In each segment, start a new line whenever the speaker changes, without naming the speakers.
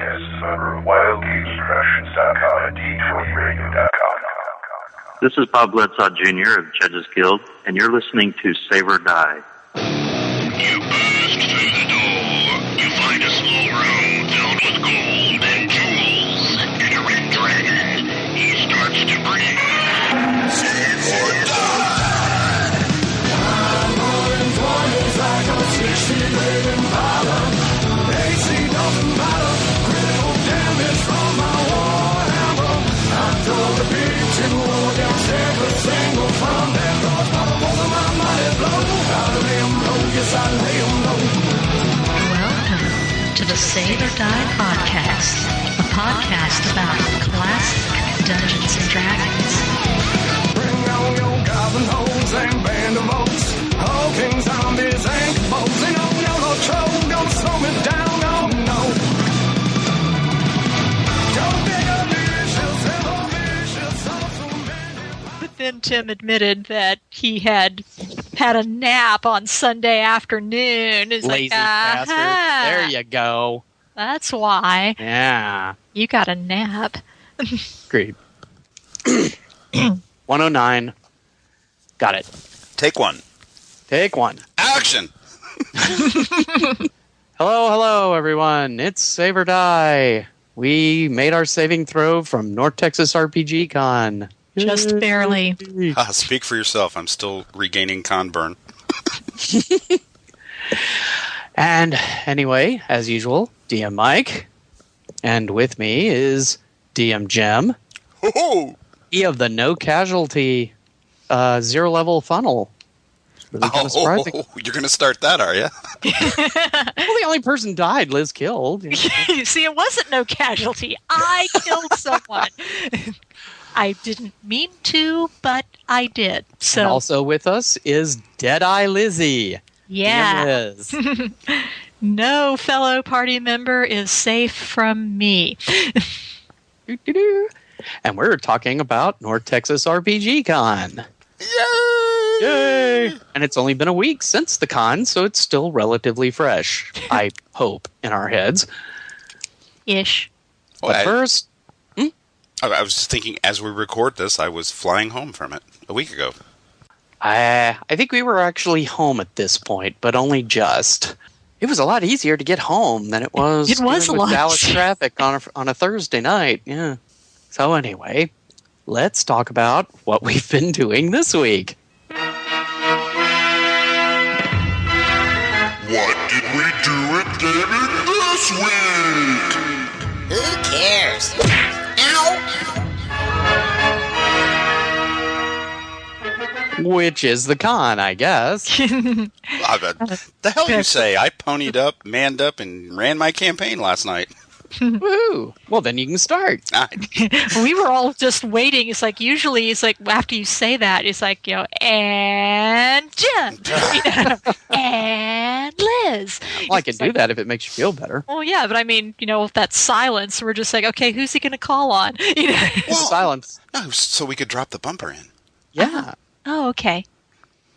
podcast is a member of WildGamesProductions.com and D20Radio.com.
This is Bob Bledsaw Jr. of Judges Guild, and you're listening to Save or Die.
You burst through the door. You find a small room filled with gold and jewels and a red dragon. He starts to breathe. Save or die! I'm rolling 20s like I'm 60 waving power. AC doesn't matter. Critical damage from my warhammer. I throw the beach and roll down every single from that cross. But most of my money blow. I lay 'em low, yes I lay 'em low.
Welcome to the Save or Die podcast, a podcast about classic Dungeons and Dragons.
Bring on your goblin hoes and band of oaks. All king zombies and bows. Ain't no troll gonna slow me down, oh no. Don't be vicious, awesome man.
But then Tim admitted that he had a nap on Sunday afternoon. It's
Lazy
like,
bastard. There you go.
That's why.
Yeah.
You got a nap.
Agreed. 109. Got it.
Take one.
Take one.
Action!
Hello, everyone. It's Save or Die. We made our saving throw from North Texas RPG Con.
Just barely.
Speak for yourself. I'm still regaining con burn.
And anyway, as usual, DM Mike. And with me is DM Jem.
Ho-ho!
He of the no casualty zero level funnel. Really kind of surprising.
You're going to start that, are you?
Well, the only person died, Liz killed.
See, it wasn't no casualty. I killed someone. I didn't mean to, but I did. So
And also with us is Deadeye Lizzie.
yeah.
Liz.
No fellow party member is safe from me.
Doo-doo-doo. And we're talking about North Texas RPG Con.
Yay!
Yay! And it's only been a week since the con, so it's still relatively fresh. I hope, in our heads.
Ish.
But first,
I was just thinking, as we record this, I was flying home from it a week ago.
I think we were actually home at this point, but only just. It was a lot easier to get home than it was.
It was a
with
lot.
Dallas traffic on a Thursday night. Yeah. So anyway, let's talk about what we've been doing this week.
What did we do at gaming this week?
Who cares? Ow!
Which is the con, I guess.
The hell you say? I ponied up, manned up, and ran my campaign last night.
Woo! Well, then you can start.
We were all just waiting. It's like, usually it's like after you say that, it's like, and Jen, and Liz.
Well, I can do that if it makes you feel better.
Well, yeah, but I mean, with that silence, we're just like, okay, who's he going to call on?
Silence.
No, so we could drop the bumper in.
Yeah.
Oh, okay.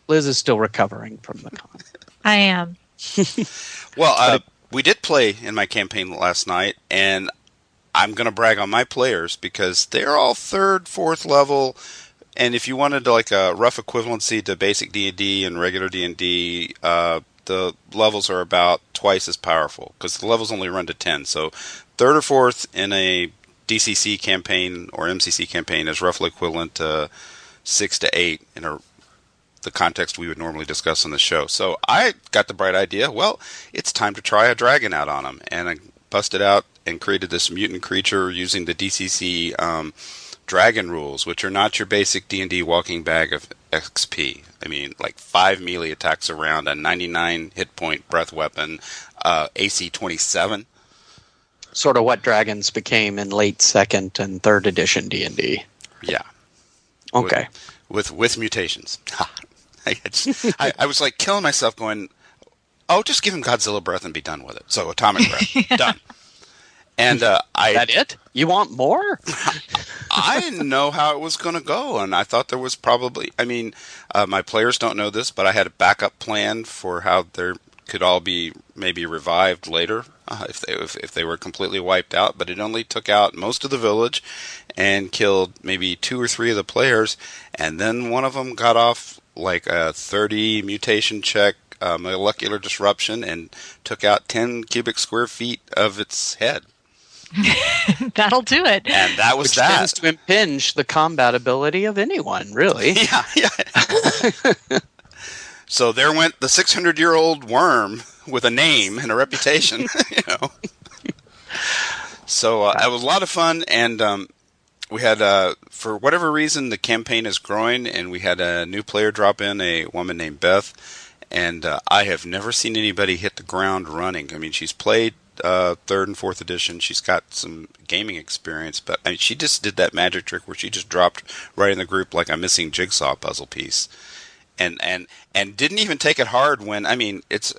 Liz is still recovering from the con.
I am.
Well, we did play in my campaign last night, and I'm going to brag on my players because they're all 3rd, 4th level, and if you wanted like a rough equivalency to basic D&D and regular D&D, the levels are about twice as powerful because the levels only run to 10. So 3rd or 4th in a DCC campaign or MCC campaign is roughly equivalent to 6 to 8 in the context we would normally discuss on the show. So I got the bright idea, well, it's time to try a dragon out on them. And I busted out and created this mutant creature using the DCC dragon rules, which are not your basic D&D walking bag of XP. I mean, like 5 melee attacks around, a 99 hit point breath weapon, AC 27.
Sort of what dragons became in late 2nd and 3rd edition D&D.
Yeah.
Okay.
With mutations. I was like killing myself going, oh, just give him Godzilla breath and be done with it. So atomic breath, done. And
Is that it? You want more?
I didn't know how it was going to go, and I thought there was probably, my players don't know this, but I had a backup plan for how they could all be maybe revived later. if they were completely wiped out. But it only took out most of the village and killed maybe 2 or 3 of the players, and then one of them got off like a 30 mutation check, molecular disruption, and took out 10 cubic square feet of its head.
That'll do it.
And that was
Which
that.
tends to impinge the combat ability of anyone, really.
Yeah. So there went the 600-year-old worm with a name and a reputation. So it was a lot of fun, and we had, for whatever reason, the campaign is growing, and we had a new player drop in, a woman named Beth, and I have never seen anybody hit the ground running. I mean, she's played 3rd and 4th edition. She's got some gaming experience, but I mean, she just did that magic trick where she just dropped right in the group like a missing jigsaw puzzle piece. And didn't even take it hard when, I mean, it's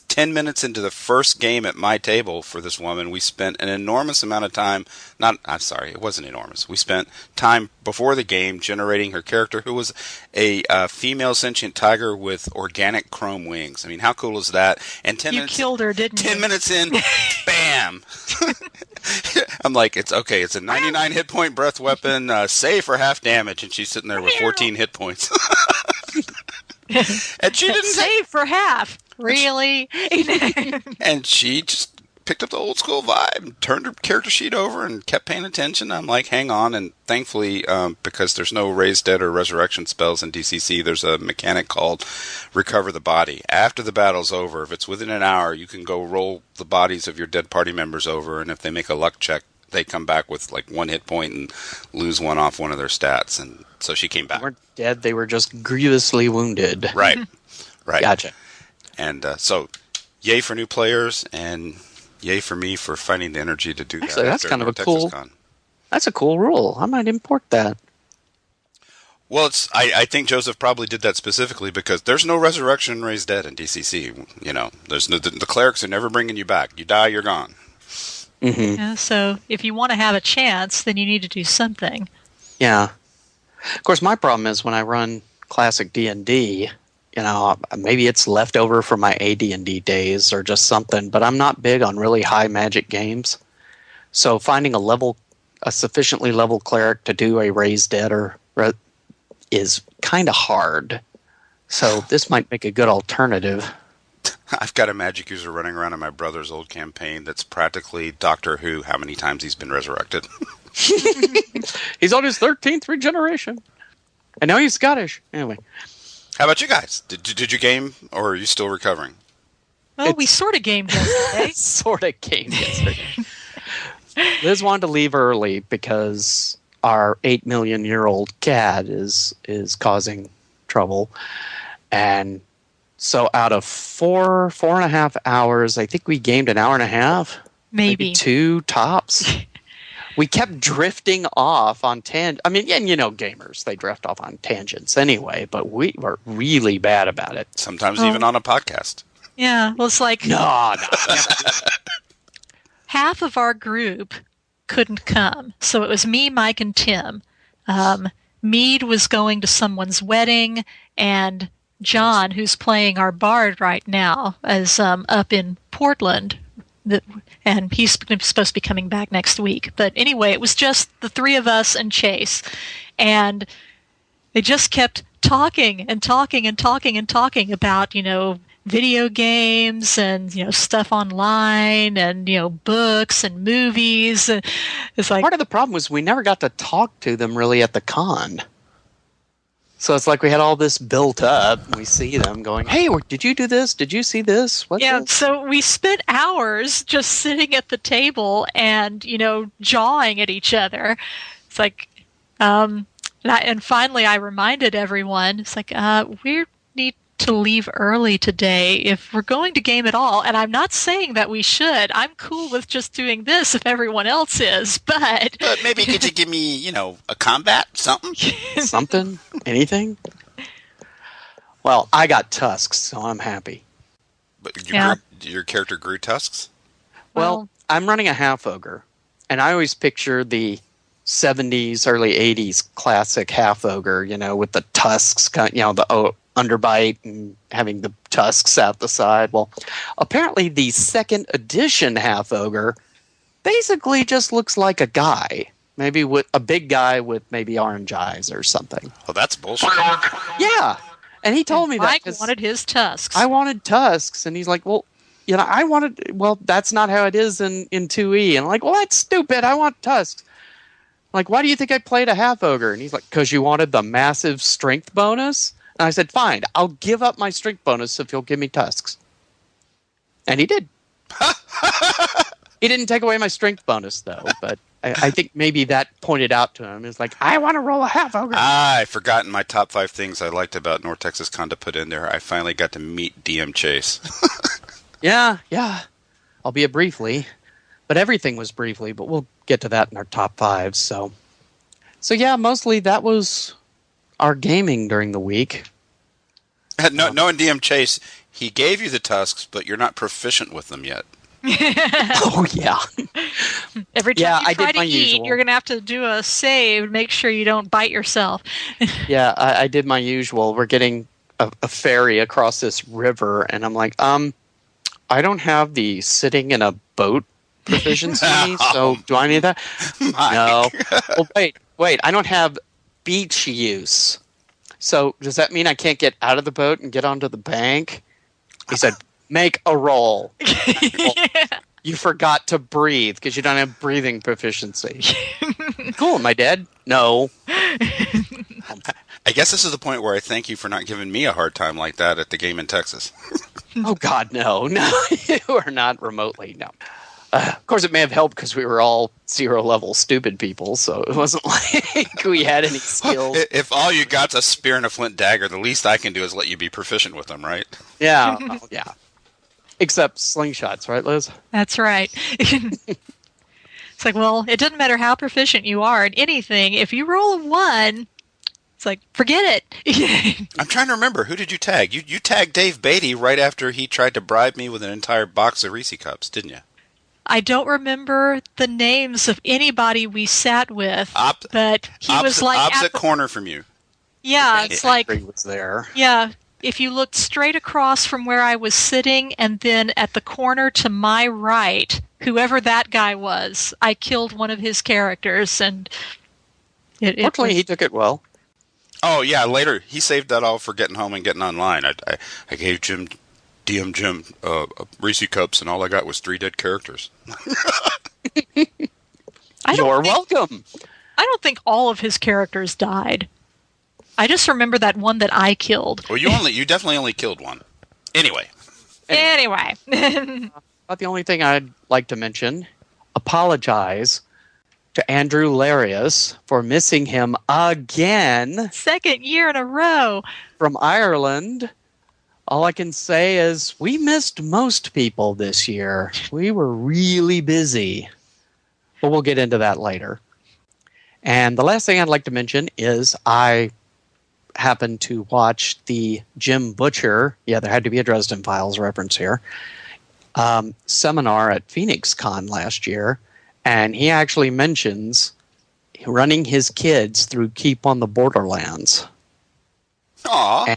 10 minutes into the first game at my table for this woman. We spent an enormous amount of time, it wasn't enormous. We spent time before the game generating her character, who was a female sentient tiger with organic chrome wings. I mean, how cool is that? And 10 minutes,
killed her, didn't you?
10 minutes in, bam! I'm like, it's okay, it's a 99 hit point breath weapon, save for half damage, and she's sitting there with 14 hit points. And she didn't
save for half. Really?
And she just picked up the old school vibe and turned her character sheet over and kept paying attention. I'm like, hang on. And thankfully, because there's no raise dead or resurrection spells in DCC, there's a mechanic called recover the body. After the battle's over, if it's within an hour, you can go roll the bodies of your dead party members over, and if they make a luck check, they come back with like 1 hit point and lose 1 off one of their stats. And so she came back.
They weren't dead, they were just grievously wounded.
Right.
Gotcha.
And so, yay for new players, and yay for me for finding the energy to do that.
Actually, that's kind of a cool. That's a cool rule. I might import that.
Well, I think Joseph probably did that specifically because there's no resurrection raised dead in DCC. There's no, the clerics are never bringing you back. You die, you're gone.
Mm-hmm.
Yeah, so if you want to have a chance, then you need to do something.
Yeah. Of course, my problem is when I run classic D&D, maybe it's left over from my AD&D days or just something, but I'm not big on really high magic games. So finding a sufficiently level cleric to do a raise dead is kind of hard. So this might make a good alternative.
I've got a magic user running around in my brother's old campaign that's practically Doctor Who, how many times he's been resurrected.
He's on his 13th regeneration. And now he's Scottish. Anyway.
How about you guys? Did you game, or are you still recovering?
Well, we sort of gamed yesterday.
Sort of gamed yesterday. Liz wanted to leave early because our 8 million year old cat is causing trouble. And so out of 4.5 hours, I think we gamed an hour and a half.
Maybe
2 tops. We kept drifting off on I mean, and gamers, they drift off on tangents anyway, but we were really bad about it.
Sometimes even on a podcast.
Yeah, well, it's like...
No.
Half of our group couldn't come. So it was me, Mike, and Tim. Mead was going to someone's wedding, and John, who's playing our bard right now, is up in Portland, and he's supposed to be coming back next week. But anyway, it was just the 3 of us and Chase, and they just kept talking and talking and talking and talking about, video games and, stuff online and, books and movies. It's like
part of the problem was we never got to talk to them really at the con. So it's like we had all this built up. And we see them going, hey, did you do this? Did you see this? What's this?
So we spent hours just sitting at the table and, jawing at each other. It's like, and finally I reminded everyone, it's like, we need to leave early today if we're going to game at all. And I'm not saying that we should. I'm cool with just doing this if everyone else is, but
maybe could you give me, a combat, something?
Something? Anything? Well, I got tusks, so I'm happy.
But your character grew tusks?
Well, I'm running a half ogre, and I always picture the 70s, early 80s classic half ogre, with the tusks, the underbite and having the tusks out the side. Well, apparently the second edition half ogre basically just looks like a guy. Maybe with a big guy with maybe orange eyes or something.
Oh, that's bullshit.
Yeah. And he told me that.
Mike wanted his tusks.
I wanted tusks. And he's like, well, that's not how it is in 2E. And I'm like, well, that's stupid. I want tusks. I'm like, why do you think I played a half ogre? And he's like, because you wanted the massive strength bonus? And I said, fine, I'll give up my strength bonus if you'll give me tusks. And he did. He didn't take away my strength bonus, though, but I think maybe that pointed out to him. It's like, I want to roll a half ogre.
I've forgotten my top 5 things I liked about North Texas Con to put in there. I finally got to meet DM Chase.
Yeah. Albeit briefly. But everything was briefly, but we'll get to that in our top 5. So yeah, mostly that was our gaming during the week.
Knowing DM Chase, he gave you the tusks, but you're not proficient with them yet.
Oh, yeah.
Every time you try
did
to
my
eat,
usual.
you're going to have to do a save. Make sure you don't bite yourself.
Yeah, I did my usual. We're getting a ferry across this river, and I'm like, I don't have the sitting in a boat proficiency, so do I need that? No. Well, wait, I don't have beach use. So does that mean I can't get out of the boat and get onto the bank? He said, make a roll. You forgot to breathe because you don't have breathing proficiency. Cool, am I dead? No.
I guess this is the point where I thank you for not giving me a hard time like that at the game in Texas.
Oh, God, no. No, you are not remotely, no. Of course, it may have helped because we were all 0-level stupid people, so it wasn't like we had any skills.
If all you got's a spear and a flint dagger, the least I can do is let you be proficient with them, right?
Yeah, yeah. Except slingshots, right, Liz?
That's right. It's like, well, it doesn't matter how proficient you are in anything. If you roll a 1, it's like, forget it.
I'm trying to remember. Who did you tag? You tagged Dave Beatty right after he tried to bribe me with an entire box of Reese Cups, didn't you?
I don't remember the names of anybody we sat with, but he was like
opposite corner from you.
Yeah, it's like
He was there.
Yeah, if you looked straight across from where I was sitting, and then at the corner to my right, whoever that guy was, I killed one of his characters, and
Fortunately, he took it well.
Oh yeah, later he saved that all for getting home and getting online. I gave DM Jim Reese Cups, and all I got was 3 dead characters.
You're welcome.
I don't think all of his characters died. I just remember that one that I killed.
Well, you definitely only killed one. Anyway.
About the only thing I'd like to mention, apologize to Andrew Larius for missing him again.
Second year in a row.
From Ireland. All I can say is we missed most people this year. We were really busy. But we'll get into that later. And the last thing I'd like to mention is I happened to watch the Jim Butcher, there had to be a Dresden Files reference here, seminar at Phoenix Con last year. And he actually mentions running his kids through Keep on the Borderlands.
Aww.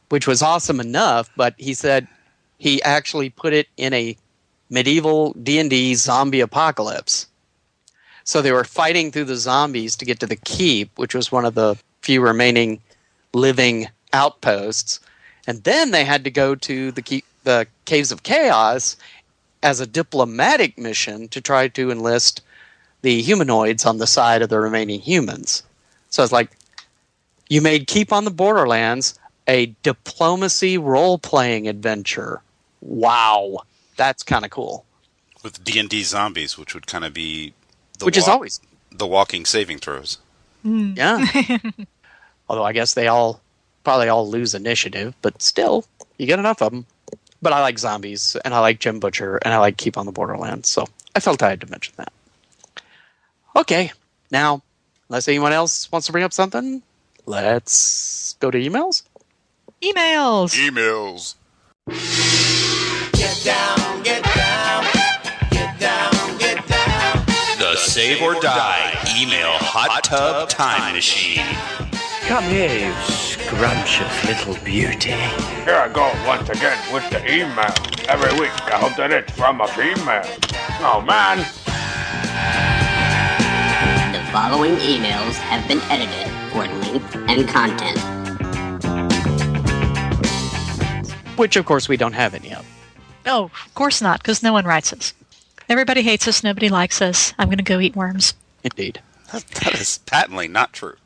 Which was awesome enough, but he said he actually put it in a medieval D&D zombie apocalypse. So they were fighting through the zombies to get to the keep, which was one of the few remaining living outposts. And then they had to go to the Caves of Chaos as a diplomatic mission to try to enlist the humanoids on the side of the remaining humans. So it's like, you made Keep on the Borderlands a diplomacy role-playing adventure. Wow. That's kind of cool.
With D&D zombies, which would kind of be
is always
the walking saving throws.
Yeah. Although I guess they probably all lose initiative, but still, you get enough of them. But I like zombies, and I like Jim Butcher, and I like Keep on the Borderlands, so I felt I had to mention that. Okay, now, unless anyone else wants to bring up something, let's go to emails.
Emails.
Get down, get down, get down, get down.
The Save or Die Email Hot Tub Time Machine.
Come here, you scrumptious little beauty.
Here I go once again with the email. Every week I hope that it's from a female. Oh man.
The following emails have been edited for length and content.
Which, of course, we don't have any of.
Oh, of course not, because no one writes us. Everybody hates us. Nobody likes us. I'm going to go eat worms.
Indeed.
That is patently not true.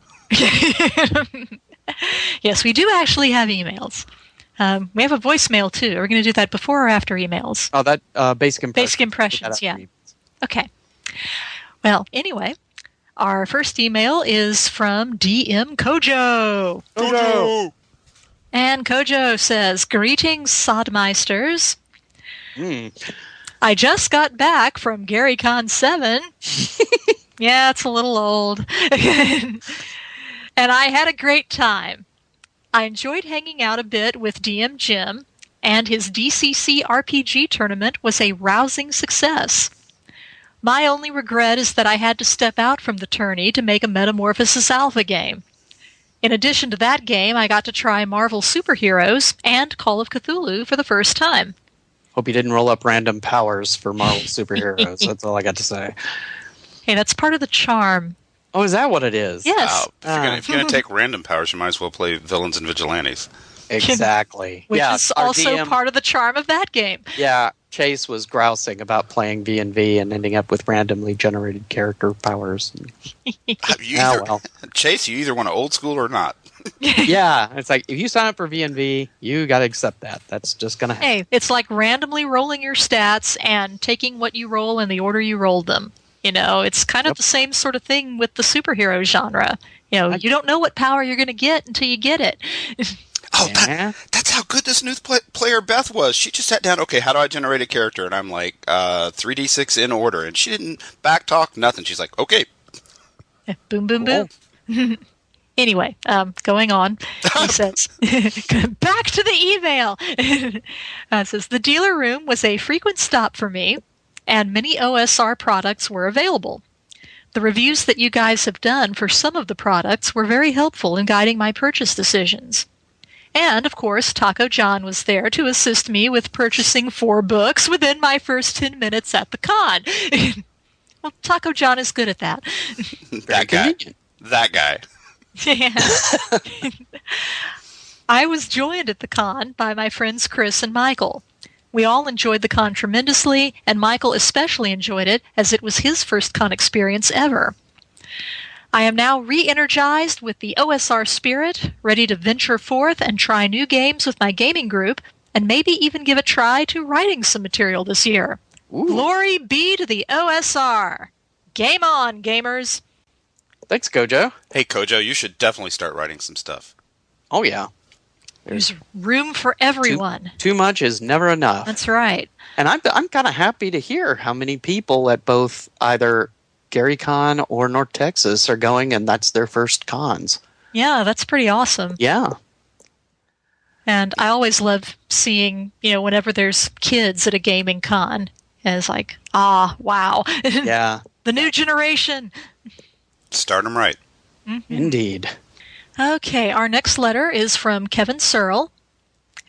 Yes, we do actually have emails. We have a voicemail, too. Are we going to do that before or after emails?
Oh, that basic impressions.
Basic impressions, yeah. Okay. Well, anyway, our first email is from DM Kojo.
Kojo!
And Kojo says, "Greetings, Sodmeisters. I just got back from GaryCon 7. Yeah, it's a little old. And I had a great time. I enjoyed hanging out a bit with DM Jim, and his DCC RPG tournament was a rousing success. My only regret is that I had to step out from the tourney to make a Metamorphosis Alpha game. In addition to that game, I got to try Marvel Superheroes and Call of Cthulhu for the first time.
Hope you didn't roll up random powers for Marvel Superheroes. That's all I got to say.
Hey, that's part of the charm.
Oh, is that what it is?
Yes.
If you're going to take random powers, you might as well play villains and vigilantes.
Exactly.
Which
yeah,
is also part of the charm of that game.
Yeah, Chase was grousing about playing V&V and ending up with randomly generated character powers.
Chase, you either want to old school or not.
Yeah, it's like, if you sign up for V&V, you got to accept that. That's just going to happen.
Hey, it's like randomly rolling your stats and taking what you roll in the order you rolled them. You know, it's kind of the same sort of thing with the superhero genre. You know, you don't know what power you're going to get until you get it.
Oh, that's how good this new player Beth was. She just sat down, okay, how do I generate a character? And I'm like, 3d6 in order. And she didn't backtalk, nothing. She's like, okay.
Boom, boom, boom. Anyway, going on, he says, back to the email. It says, the dealer room was a frequent stop for me, and many OSR products were available. The reviews that you guys have done for some of the products were very helpful in guiding my purchase decisions. And, of course, Taco John was there to assist me with purchasing 4 books within my first 10 minutes at the con. Well, Taco John is good at that.
That guy.
Yeah. I was joined at the con by my friends Chris and Michael. We all enjoyed the con tremendously, and Michael especially enjoyed it, as it was his first con experience ever. I am now re-energized with the OSR spirit, ready to venture forth and try new games with my gaming group, and maybe even give a try to writing some material this year. Ooh. Glory be to the OSR! Game on, gamers!
Thanks, Kojo.
Hey, Kojo, you should definitely start writing some stuff.
Oh, yeah.
There's room for everyone.
Too much is never enough.
That's right.
And I'm kind of happy to hear how many people at both either GaryCon or North Texas are going, and that's their first cons.
Yeah, that's pretty awesome.
Yeah.
And I always love seeing, whenever there's kids at a gaming con. And it's like, wow.
Yeah.
The new generation.
Start them right.
Mm-hmm.
Indeed.
Okay, our next letter is from Kevin Searle,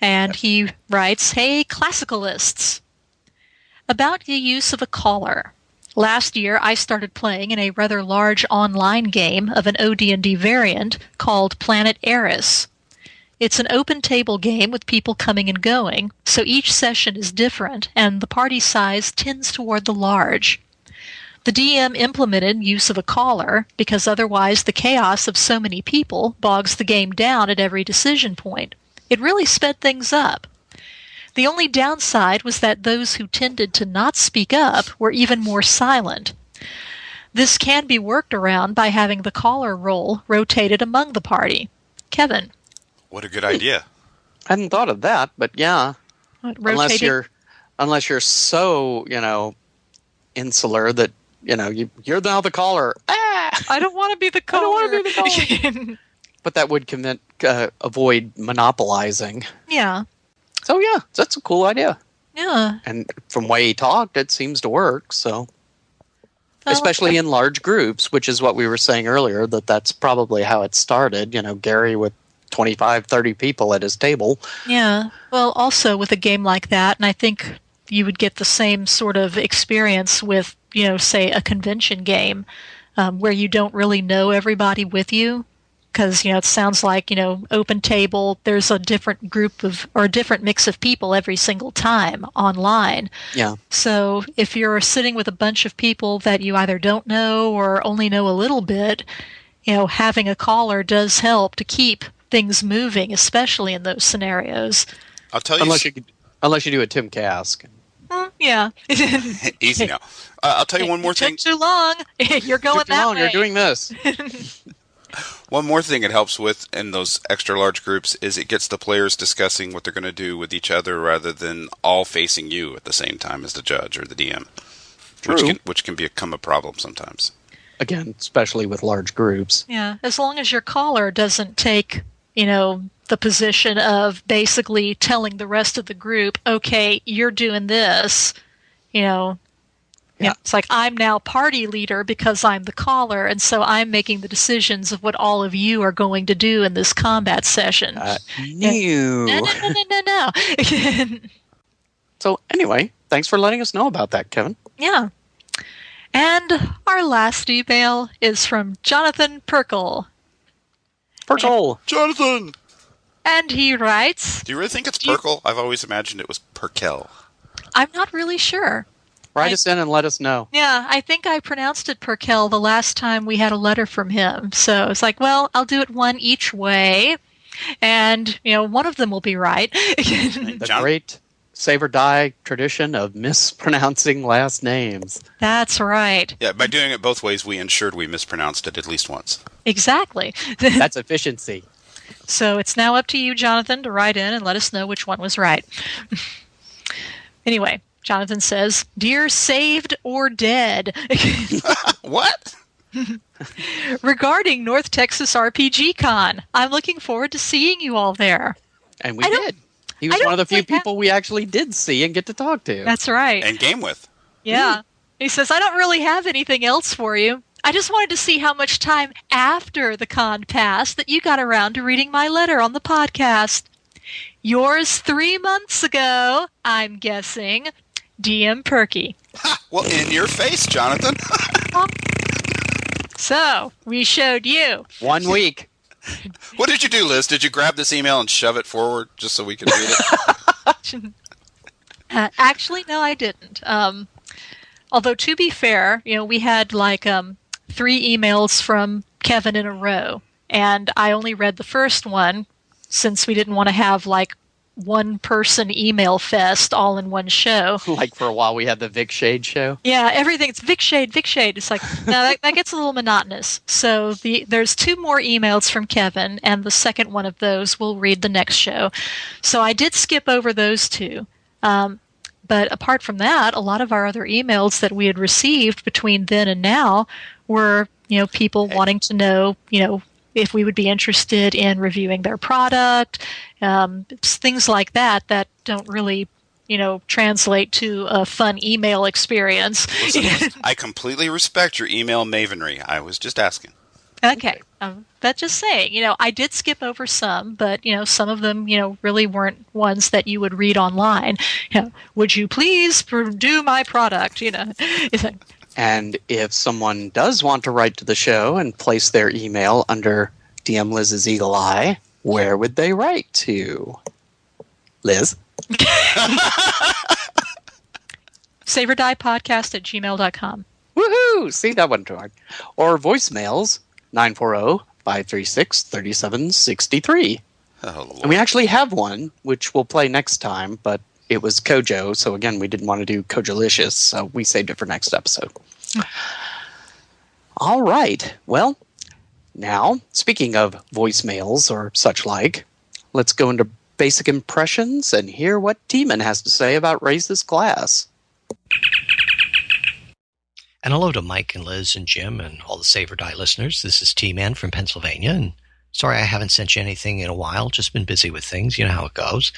and he writes, Hey, Classicalists! About the use of a collar. Last year, I started playing in a rather large online game of an OD&D variant called Planet Eris. It's an open table game with people coming and going, so each session is different, and the party size tends toward the large. The DM implemented use of a collar because otherwise the chaos of so many people bogs the game down at every decision point. It really sped things up. The only downside was that those who tended to not speak up were even more silent. This can be worked around by having the collar role rotated among the party. Kevin.
What a good idea.
I hadn't thought of that, but yeah.
Unless
you're so, insular that you're now the caller.
I don't want to be the caller.
I don't want to be the caller. But that would avoid monopolizing.
Yeah.
So yeah, that's a cool idea.
Yeah.
And from the way he talked, it seems to work. So Especially in large groups, which is what we were saying earlier, that's probably how it started. Gary with 25, 30 people at his table.
Yeah. Well, also with a game like that, and I think you would get the same sort of experience with, say, a convention game where you don't really know everybody with you. Because, it sounds like, open table, there's a different or a different mix of people every single time online.
Yeah.
So if you're sitting with a bunch of people that you either don't know or only know a little bit, having a caller does help to keep things moving, especially in those scenarios.
I'll tell you.
Unless you do a Tim Kask.
Yeah.
Easy now. I'll tell you one more thing.
Took too long. You're going that way.
You're doing this.
One more thing it helps with in those extra large groups is it gets the players discussing what they're going to do with each other rather than all facing you at the same time as the judge or the DM.
True.
Which can become a problem sometimes.
Again, especially with large groups.
Yeah, as long as your caller doesn't take, the position of basically telling the rest of the group, okay, you're doing this, Yeah, it's like I'm now party leader because I'm the caller, and so I'm making the decisions of what all of you are going to do in this combat session. No.
So anyway, thanks for letting us know about that, Kevin.
Yeah. And our last email is from Jonathan Perkle.
Jonathan!
And he writes...
Do you really think it's Perkle? I've always imagined it was Perkel.
I'm not really sure.
Write us in and let us know.
Yeah, I think I pronounced it Perkel the last time we had a letter from him. So it's like, well, I'll do it one each way. And, one of them will be right.
The great save or die tradition of mispronouncing last names.
That's right.
Yeah, by doing it both ways, we ensured we mispronounced it at least once.
Exactly.
That's efficiency.
So it's now up to you, Jonathan, to write in and let us know which one was right. Anyway, Jonathan says, Dear Saved or Dead.
What?
Regarding North Texas RPG Con, I'm looking forward to seeing you all there.
And we did. He was one of the few people we actually did see and get to talk to.
That's right.
And game with.
Yeah. He says, I don't really have anything else for you. I just wanted to see how much time after the con passed that you got around to reading my letter on the podcast. Yours 3 months ago, I'm guessing, DM Perky.
Well, in your face, Jonathan.
So, we showed you.
1 week.
What did you do, Liz? Did you grab this email and shove it forward just so we could read it?
Actually, no, I didn't. Although, to be fair, we had 3 emails from Kevin in a row, and I only read the first one since we didn't want to have one-person email fest all in one show.
Like for a while we had the Vic Shade show?
Yeah, everything. It's Vic Shade. It's like, no, that gets a little monotonous. So there's 2 more emails from Kevin, and the second one of those we'll read the next show. So I did skip over those 2. But apart from that, a lot of our other emails that we had received between then and now were, people wanting to know, if we would be interested in reviewing their product, things like that don't really, translate to a fun email experience.
Listen, I completely respect your email mavenry. I was just asking.
Okay. That's just saying, I did skip over some, but, some of them, really weren't ones that you would read online. Would you please do my product,
And if someone does want to write to the show and place their email under DM Liz's Eagle Eye, where would they write to? Liz?
SaveOrDiePodcast@gmail.com.
Woohoo! See, that wasn't too hard. Or voicemails, 940-536-3763.
Oh, Lord.
And we actually have one, which we'll play next time, but it was Kojo, so again, we didn't want to do Kojolicious, so we saved it for next episode. All right. Well, now, speaking of voicemails or such like, let's go into basic impressions and hear what T-Man has to say about Raise This Glass.
And hello to Mike and Liz and Jim and all the Save or Die listeners. This is T-Man from Pennsylvania, and sorry I haven't sent you anything in a while. Just been busy with things. You know how it goes.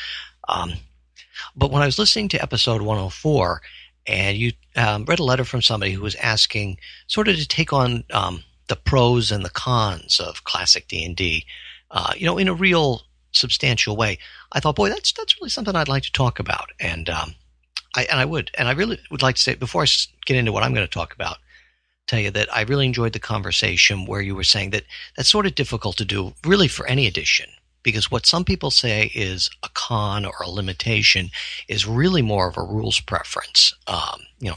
But when I was listening to episode 104, and you read a letter from somebody who was asking sort of to take on the pros and the cons of classic D&D, in a real substantial way. I thought, boy, that's really something I'd like to talk about, and I really would like to say, before I get into what I'm going to talk about, tell you that I really enjoyed the conversation where you were saying that that's sort of difficult to do really for any edition, because what some people say is a con or a limitation is really more of a rules preference,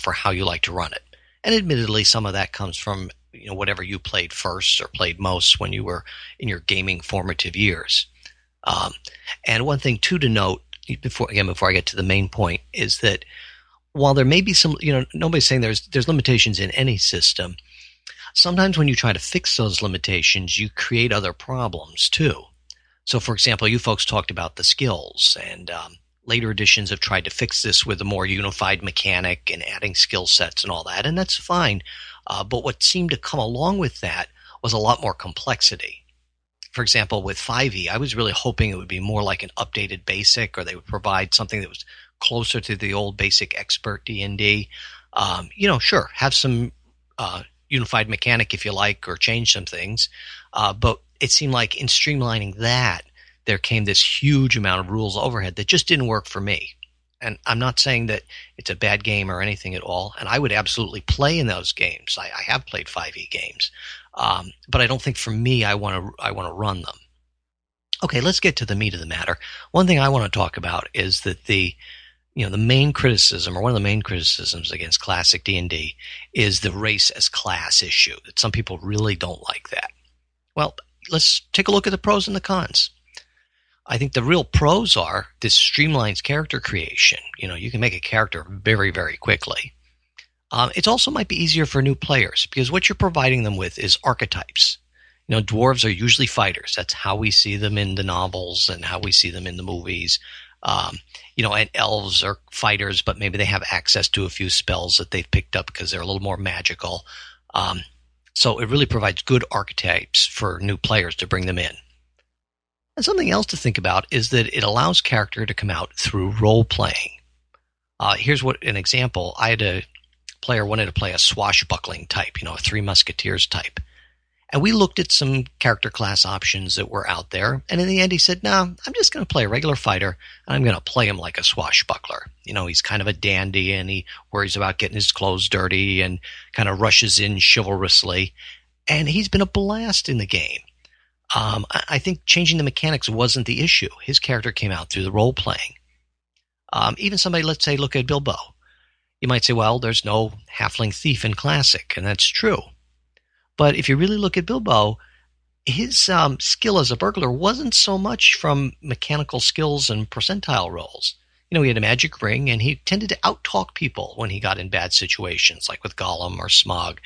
for how you like to run it. And admittedly, some of that comes from, whatever you played first or played most when you were in your gaming formative years. And one thing too to note before I get to the main point is that while there may be some, nobody's saying there's limitations in any system. Sometimes when you try to fix those limitations, you create other problems too. So, for example, you folks talked about the skills, and later editions have tried to fix this with a more unified mechanic and adding skill sets and all that, and that's fine. But what seemed to come along with that was a lot more complexity. For example, with 5e, I was really hoping it would be more like an updated basic, or they would provide something that was closer to the old basic expert D&D. Sure, have some unified mechanic if you like, or change some things. But it seemed like in streamlining that, there came this huge amount of rules overhead that just didn't work for me. And I'm not saying that it's a bad game or anything at all. And I would absolutely play in those games. I have played 5e games. But I don't think for me, I want to run them. Okay, let's get to the meat of the matter. One thing I want to talk about is that the main criticism, or one of the main criticisms against classic D&D, is the race as class issue, that some people really don't like that. Well, let's take a look at the pros and the cons. I think the real pros are this streamlines character creation. You can make a character very, very quickly. It also might be easier for new players, because what you're providing them with is archetypes. Dwarves are usually fighters. That's how we see them in the novels and how we see them in the movies. And elves are fighters, but maybe they have access to a few spells that they've picked up because they're a little more magical. So it really provides good archetypes for new players to bring them in. And something else to think about is that it allows character to come out through role-playing. Here's an example. I had a player wanted to play a swashbuckling type, a Three Musketeers type. And we looked at some character class options that were out there. And in the end, he said, no, I'm just going to play a regular fighter, and I'm going to play him like a swashbuckler. He's kind of a dandy, and he worries about getting his clothes dirty and kind of rushes in chivalrously. And he's been a blast in the game. I think changing the mechanics wasn't the issue. His character came out through the role-playing. Even somebody, let's say, look at Bilbo. You might say, well, there's no halfling thief in Classic, and that's true. But if you really look at Bilbo, his skill as a burglar wasn't so much from mechanical skills and percentile rolls. He had a magic ring, and he tended to out-talk people when he got in bad situations, like with Gollum or Smaug.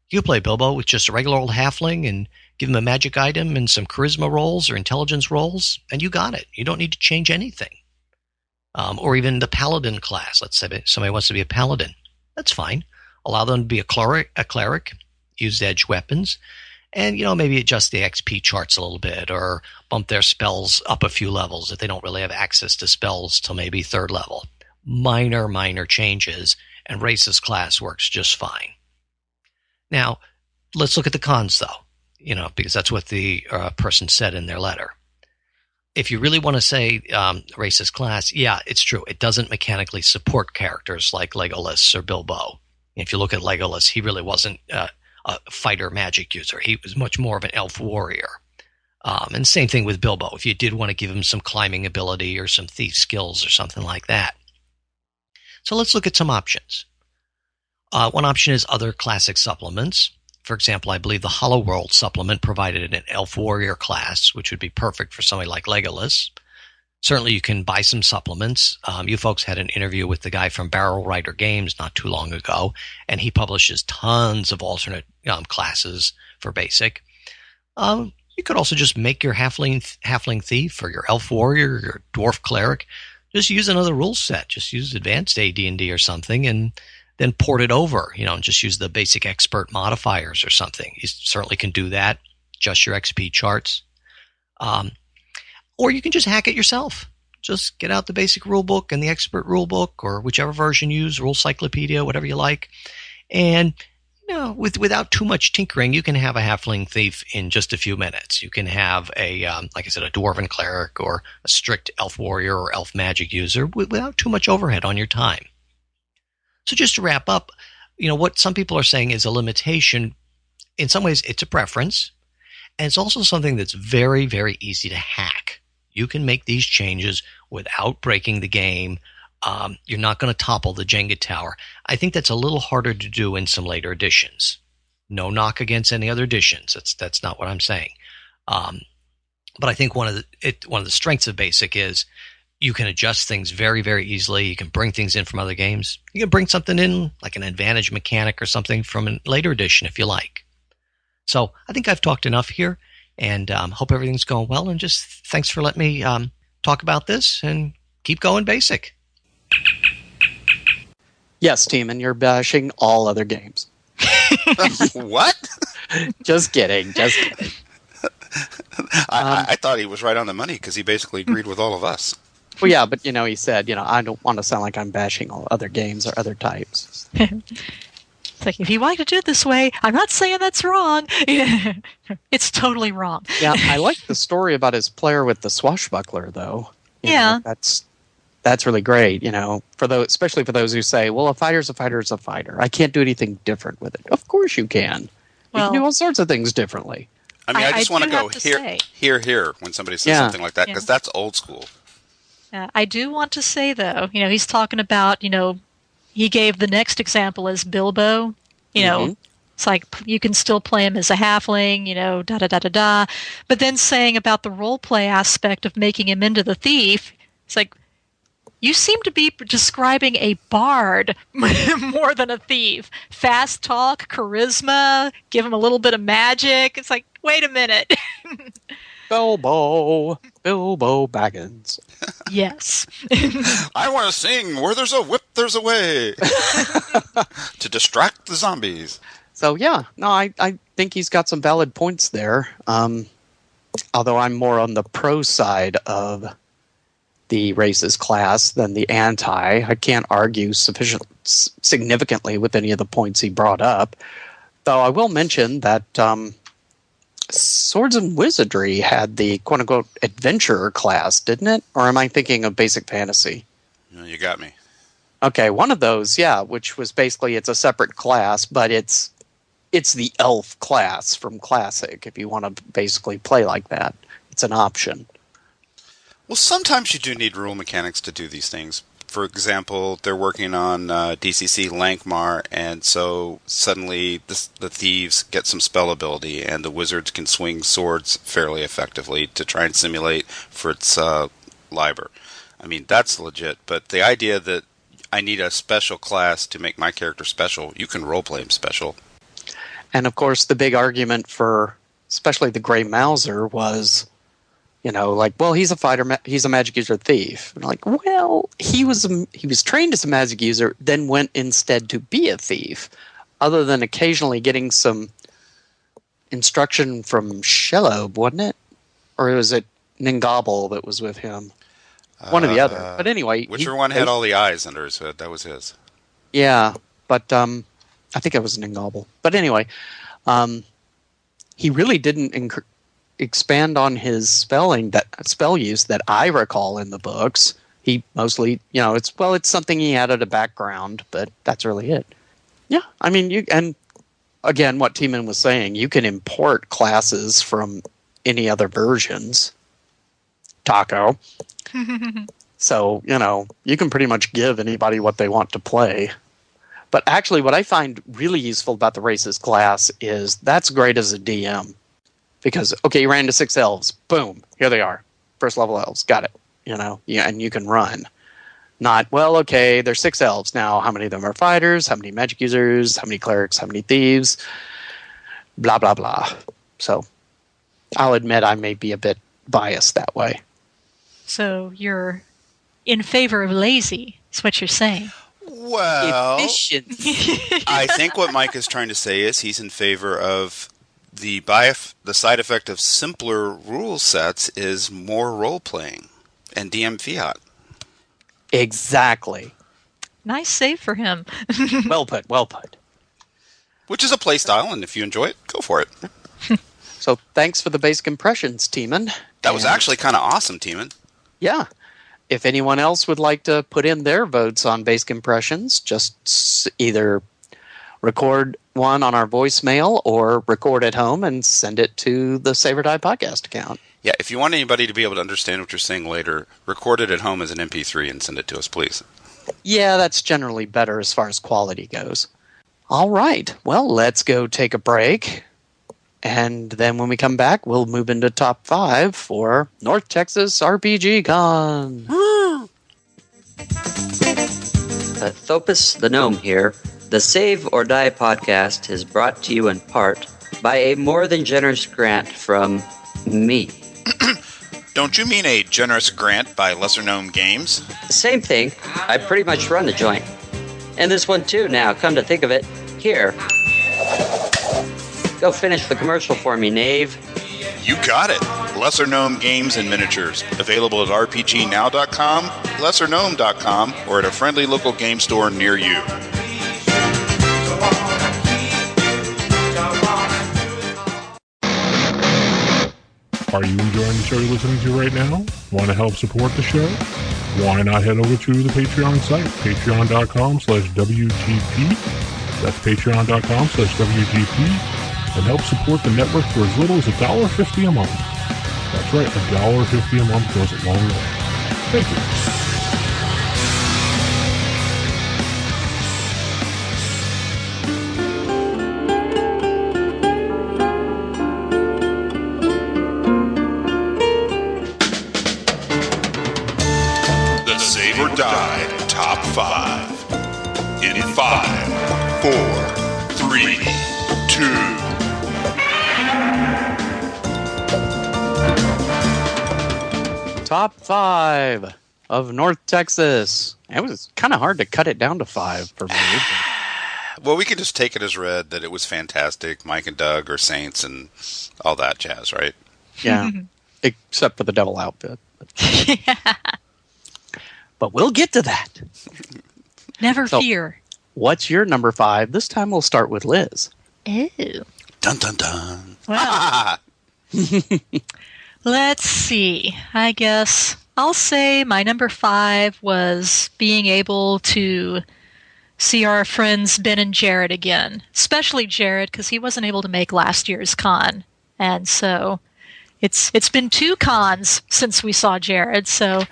You play Bilbo with just a regular old halfling and give him a magic item and some charisma rolls or intelligence rolls, and you got it. You don't need to change anything. Or even the paladin class. Let's say somebody wants to be a paladin. That's fine. Allow them to be a cleric, use edge weapons, and maybe adjust the XP charts a little bit, or bump their spells up a few levels if they don't really have access to spells till maybe 3rd level. Minor changes, and races class works just fine. Now, let's look at the cons, though, because that's what the person said in their letter. If you really want to say races class, yeah, it's true. It doesn't mechanically support characters like Legolas or Bilbo. If you look at Legolas, he really wasn't a fighter magic user. He was much more of an elf warrior. And same thing with Bilbo. If you did want to give him some climbing ability or some thief skills or something like that. So let's look at some options. One option is other classic supplements. For example, I believe the Hollow World supplement provided an elf warrior class, which would be perfect for somebody like Legolas. Certainly you can buy some supplements. You folks had an interview with the guy from Barrel Rider Games not too long ago, and he publishes tons of alternate classes for basic. You could also just make your halfling thief or your elf warrior or your dwarf cleric. Just use another rule set. Just use advanced AD&D or something, and then port it over, and just use the basic expert modifiers or something. You certainly can do that. Adjust your XP charts. Or you can just hack it yourself. just get out the basic rule book and the expert rule book, or whichever version you use, Rule Cyclopedia, whatever you like. And without too much tinkering, you can have a halfling thief in just a few minutes. You can have like I said, a dwarven cleric or a strict elf warrior or elf magic user without too much overhead on your time. So just to wrap up, what some people are saying is a limitation. In some ways, it's a preference. And it's also something that's very, very easy to hack. You can make these changes without breaking the game. You're not going to topple the Jenga tower. I think that's a little harder to do in some later editions. No knock against any other editions. That's not what I'm saying. But I think one of the strengths of Basic is you can adjust things very, very easily. You can bring things in from other games. You can bring something in, like an advantage mechanic or something from a later edition if you like. So I think I've talked enough here, and hope everything's going well. And just thanks for letting me talk about this, and keep going Basic.
Yes, team, and you're bashing all other games.
What?
Just kidding.
I thought he was right on the money because he basically agreed with all of us.
Well, yeah, but he said, I don't want to sound like I'm bashing all other games or other types.
It's like, if you like to do it this way, I'm not saying that's wrong. It's totally wrong.
Yeah, I like the story about his player with the swashbuckler, though.
Yeah.
That's really great, especially for those who say, well, a fighter's a fighter is a fighter. I can't do anything different with it. Of course you can. You can do all sorts of things differently.
I mean, I just want to go here when somebody says something like that, because that's old school.
I do want to say, though, he's talking about, he gave the next example as Bilbo. It's like you can still play him as a halfling, da-da-da-da-da. But then saying about the role play aspect of making him into the thief, it's like, you seem to be describing a bard more than a thief. Fast talk, charisma, give him a little bit of magic. It's like, wait a minute.
Bilbo Baggins.
Yes.
I want to sing Where There's a Whip, There's a Way. To distract the zombies.
So, yeah. No, I think he's got some valid points there. Although I'm more on the pro side of the racist class than the anti. I can't argue significantly with any of the points he brought up. Though I will mention that Swords and Wizardry had the quote-unquote adventurer class, didn't it? Or am I thinking of Basic Fantasy?
No, you got me.
Okay, one of those, yeah, which was basically it's a separate class, but it's the elf class from Classic, if you want to basically play like that. It's an option.
Well, sometimes you do need rule mechanics to do these things. For example, they're working on DCC Lankmar, and so suddenly the thieves get some spell ability, and the wizards can swing swords fairly effectively to try and simulate Fritz Leiber. I mean, that's legit, but the idea that I need a special class to make my character special, you can roleplay him special.
And of course, the big argument for especially the Grey Mouser was, well, he's a fighter, he's a magic user thief. And well, he was trained as a magic user, then went instead to be a thief, other than occasionally getting some instruction from Shelob, wasn't it? Or was it Ningabel that was with him? One or the other. But anyway.
Whichever one had all the eyes under his hood, that was his.
Yeah, but I think it was Ningabel. But anyway, he really didn't expand on his spell use that I recall in the books. He mostly, it's something he had at a background, but that's really it. Yeah, I mean, and again, what T-Man was saying, you can import classes from any other versions. Taco. So, you can pretty much give anybody what they want to play. But actually, what I find really useful about the racist class is that's great as a DM. Because, okay, you ran into 6 elves. Boom. Here they are. First level elves. Got it. And you can run. Not, well, okay, there's 6 elves. Now, how many of them are fighters? How many magic users? How many clerics? How many thieves? Blah, blah, blah. So, I'll admit I may be a bit biased that way.
So, you're in favor of lazy, is what you're saying.
Well,
efficiency.
I think what Mike is trying to say is he's in favor of the side effect of simpler rule sets is more role-playing. And DM Fiat.
Exactly.
Nice save for him.
Well put, well put.
Which is a play style, and if you enjoy it, go for it.
So thanks for the basic impressions, Teeman.
That was actually kind of awesome, Teeman.
Yeah. If anyone else would like to put in their votes on basic impressions, just either record one on our voicemail or record at home and send it to the Save or Die podcast account.
Yeah, if you want anybody to be able to understand what you're saying later, record it at home as an MP3 and send it to us, please.
Yeah, that's generally better as far as quality goes. All right. Well, let's go take a break. And then when we come back, we'll move into top 5 for North Texas RPG Con.
Thopus the Gnome here. The Save or Die podcast is brought to you in part by a more than generous grant from me.
Don't you mean a generous grant by Lesser Gnome Games?
Same thing. I pretty much run the joint. And this one too now, come to think of it. Here. Go finish the commercial for me, knave.
You got it. Lesser Gnome Games and Miniatures. Available at rpgnow.com, lessergnome.com, or at a friendly local game store near you.
Are you enjoying the show you're listening to right now? Want to help support the show? Why not head over to the Patreon site, patreon.com/WGP. That's patreon.com/WGP. And help support the network for as little as $1.50 a month. That's right, $1.50 a month goes a long way. Thank you.
The Save or Die Top 5. In 5, 4, 3, 2.
Top 5 of North Texas. It was kind of hard to cut it down to 5 for me.
Well, we can just take it as read that it was fantastic. Mike and Doug are saints and all that jazz, right?
Yeah, except for the devil outfit. But we'll get to that.
Never fear.
What's your number 5? This time we'll start with Liz.
Ew.
Dun, dun, dun.
Well, let's see. I guess I'll say my number 5 was being able to see our friends Ben and Jared again. Especially Jared, because he wasn't able to make last year's con. And so it's been 2 cons since we saw Jared. So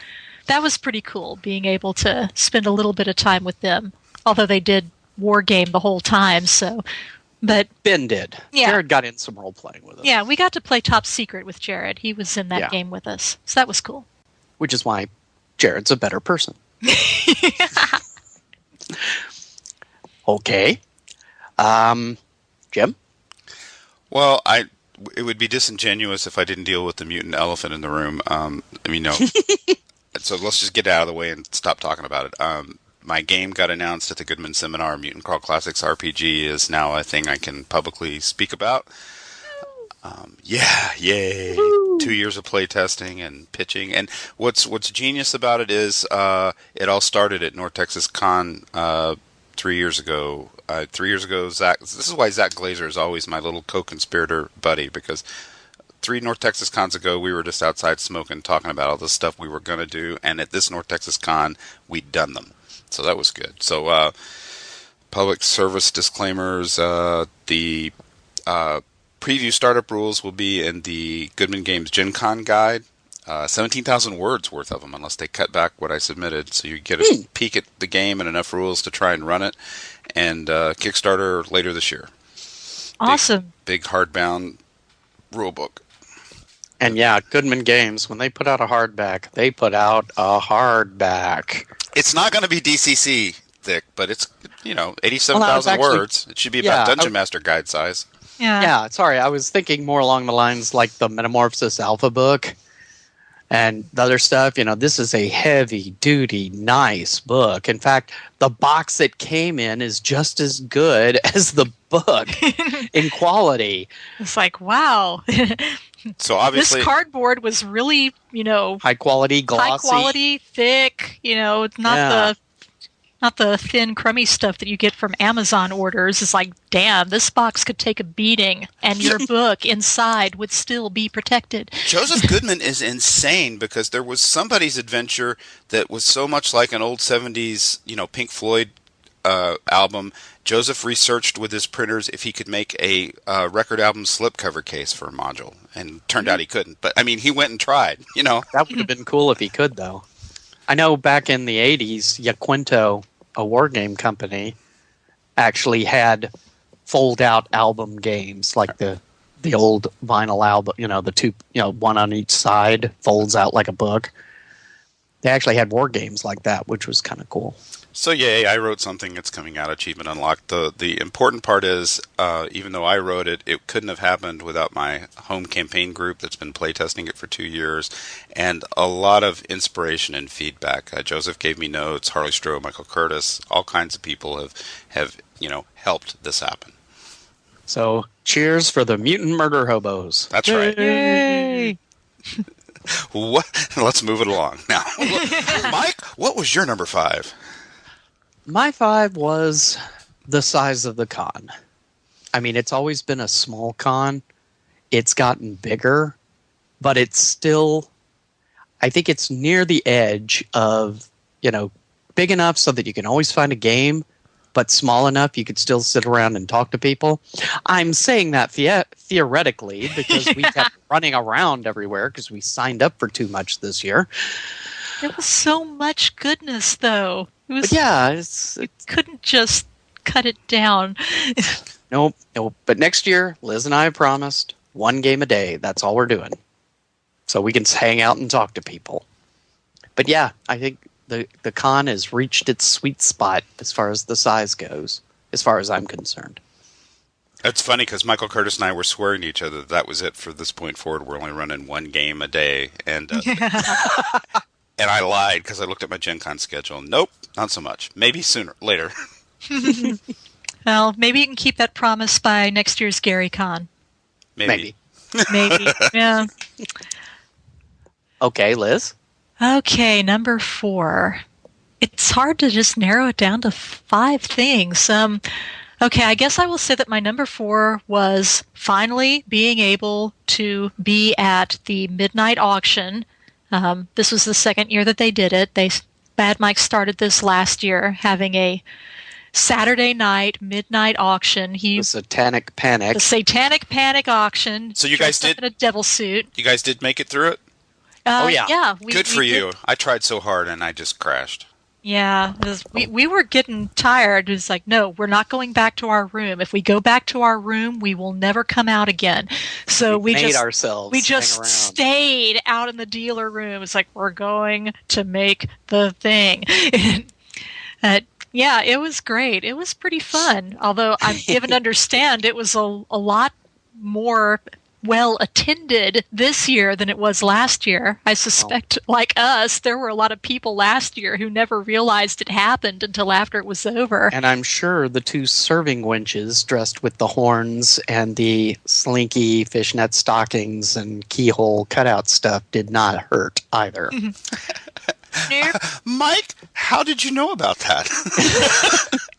that was pretty cool, being able to spend a little bit of time with them. Although they did war game the whole time, so... But
Ben did.
Yeah.
Jared got in some role-playing with us.
Yeah, we got to play Top Secret with Jared. He was in that game with us. So that was cool.
Which is why Jared's a better person. Okay. Jim?
Well, it would be disingenuous if I didn't deal with the mutant elephant in the room. No. So let's just get it out of the way and stop talking about it. My game got announced at the Goodman Seminar. Mutant Crawl Classics RPG is now a thing I can publicly speak about. Yay! Woo. 2 years of play testing and pitching. And what's genius about it is it all started at North Texas Con 3 years ago. 3 years ago, Zach. This is why Zach Glazer is always my little co-conspirator buddy, because 3 North Texas Cons ago, we were just outside smoking, talking about all the stuff we were going to do. And at this North Texas Con, we'd done them. So that was good. So public service disclaimers, the preview startup rules will be in the Goodman Games Gen Con guide. 17,000 words worth of them, unless they cut back what I submitted. So you get a peek at the game and enough rules to try and run it. And Kickstarter later this year.
Awesome.
Big hardbound rule book.
And yeah, Goodman Games, when they put out a hardback, they put out a hardback.
It's not going to be DCC thick, but it's, 87,000 words. It should be about Dungeon Master guide size.
Yeah, sorry, I was thinking more along the lines like the Metamorphosis Alpha book. And the other stuff, this is a heavy-duty, nice book. In fact, the box it came in is just as good as the book in quality.
It's like, wow.
So obviously,
this cardboard was really,
high quality, glossy,
high quality, thick. It's not the thin, crummy stuff that you get from Amazon orders. It's like, damn, this box could take a beating, and your book inside would still be protected.
Joseph Goodman is insane because there was somebody's adventure that was so much like an old 70s, Pink Floyd album. Joseph researched with his printers if he could make a record album slipcover case for a module, and turned out he couldn't. But, I mean, he went and tried,
That would have been cool if he could, though. I know back in the 80s, Yaquinto, a war game company, actually had fold-out album games, like the old vinyl album, the two, one on each side, folds out like a book. They actually had war games like that, which was kind of cool.
So yay, I wrote something that's coming out, Achievement Unlocked. The important part is, even though I wrote it, it couldn't have happened without my home campaign group that's been playtesting it for 2 years, and a lot of inspiration and feedback. Joseph gave me notes, Harley Stroh, Michael Curtis, all kinds of people have helped this happen.
So cheers for the mutant murder hobos.
That's right.
Yay!
What? Let's move it along now. Mike, what was your number 5?
My 5 was the size of the con. I mean, it's always been a small con. It's gotten bigger, but it's still, I think it's near the edge of, big enough so that you can always find a game, but small enough you could still sit around and talk to people. I'm saying that theoretically because we kept running around everywhere because we signed up for too much this year.
There was so much goodness, though.
But yeah,
you couldn't just cut it down.
Nope. But next year, Liz and I have promised 1 game a day. That's all we're doing. So we can hang out and talk to people. But yeah, I think the con has reached its sweet spot as far as the size goes, as far as I'm concerned.
It's funny because Michael Curtis and I were swearing to each other that was it for this point forward. We're only running 1 game a day. And and I lied because I looked at my Gen Con schedule. Nope, not so much. Maybe later.
Well, maybe you can keep that promise by next year's Gary Con.
Maybe.
Maybe, yeah.
Okay, Liz?
Okay, number 4. It's hard to just narrow it down to 5 things. Okay, I guess I will say that my number 4 was finally being able to be at the midnight auction. This was the second year that they did it. Bad Mike started this last year, having a Saturday night midnight auction.
The Satanic Panic.
The Satanic Panic auction.
So you guys did
in a devil suit.
You guys did make it through it?
Oh yeah.
Yeah.
Good for you. I tried so hard and I just crashed.
Yeah, we were getting tired. It was like, no, we're not going back to our room. If we go back to our room, we will never come out again. So we just stayed out in the dealer room. It's like, we're going to make the thing. Yeah, it was great. It was pretty fun. Although I'm given to understand it was a lot more well attended this year than it was last year. I suspect, like us, there were a lot of people last year who never realized it happened until after it was over.
And I'm sure the 2 serving wenches dressed with the horns and the slinky fishnet stockings and keyhole cutout stuff did not hurt either.
Mike, how did you know about that?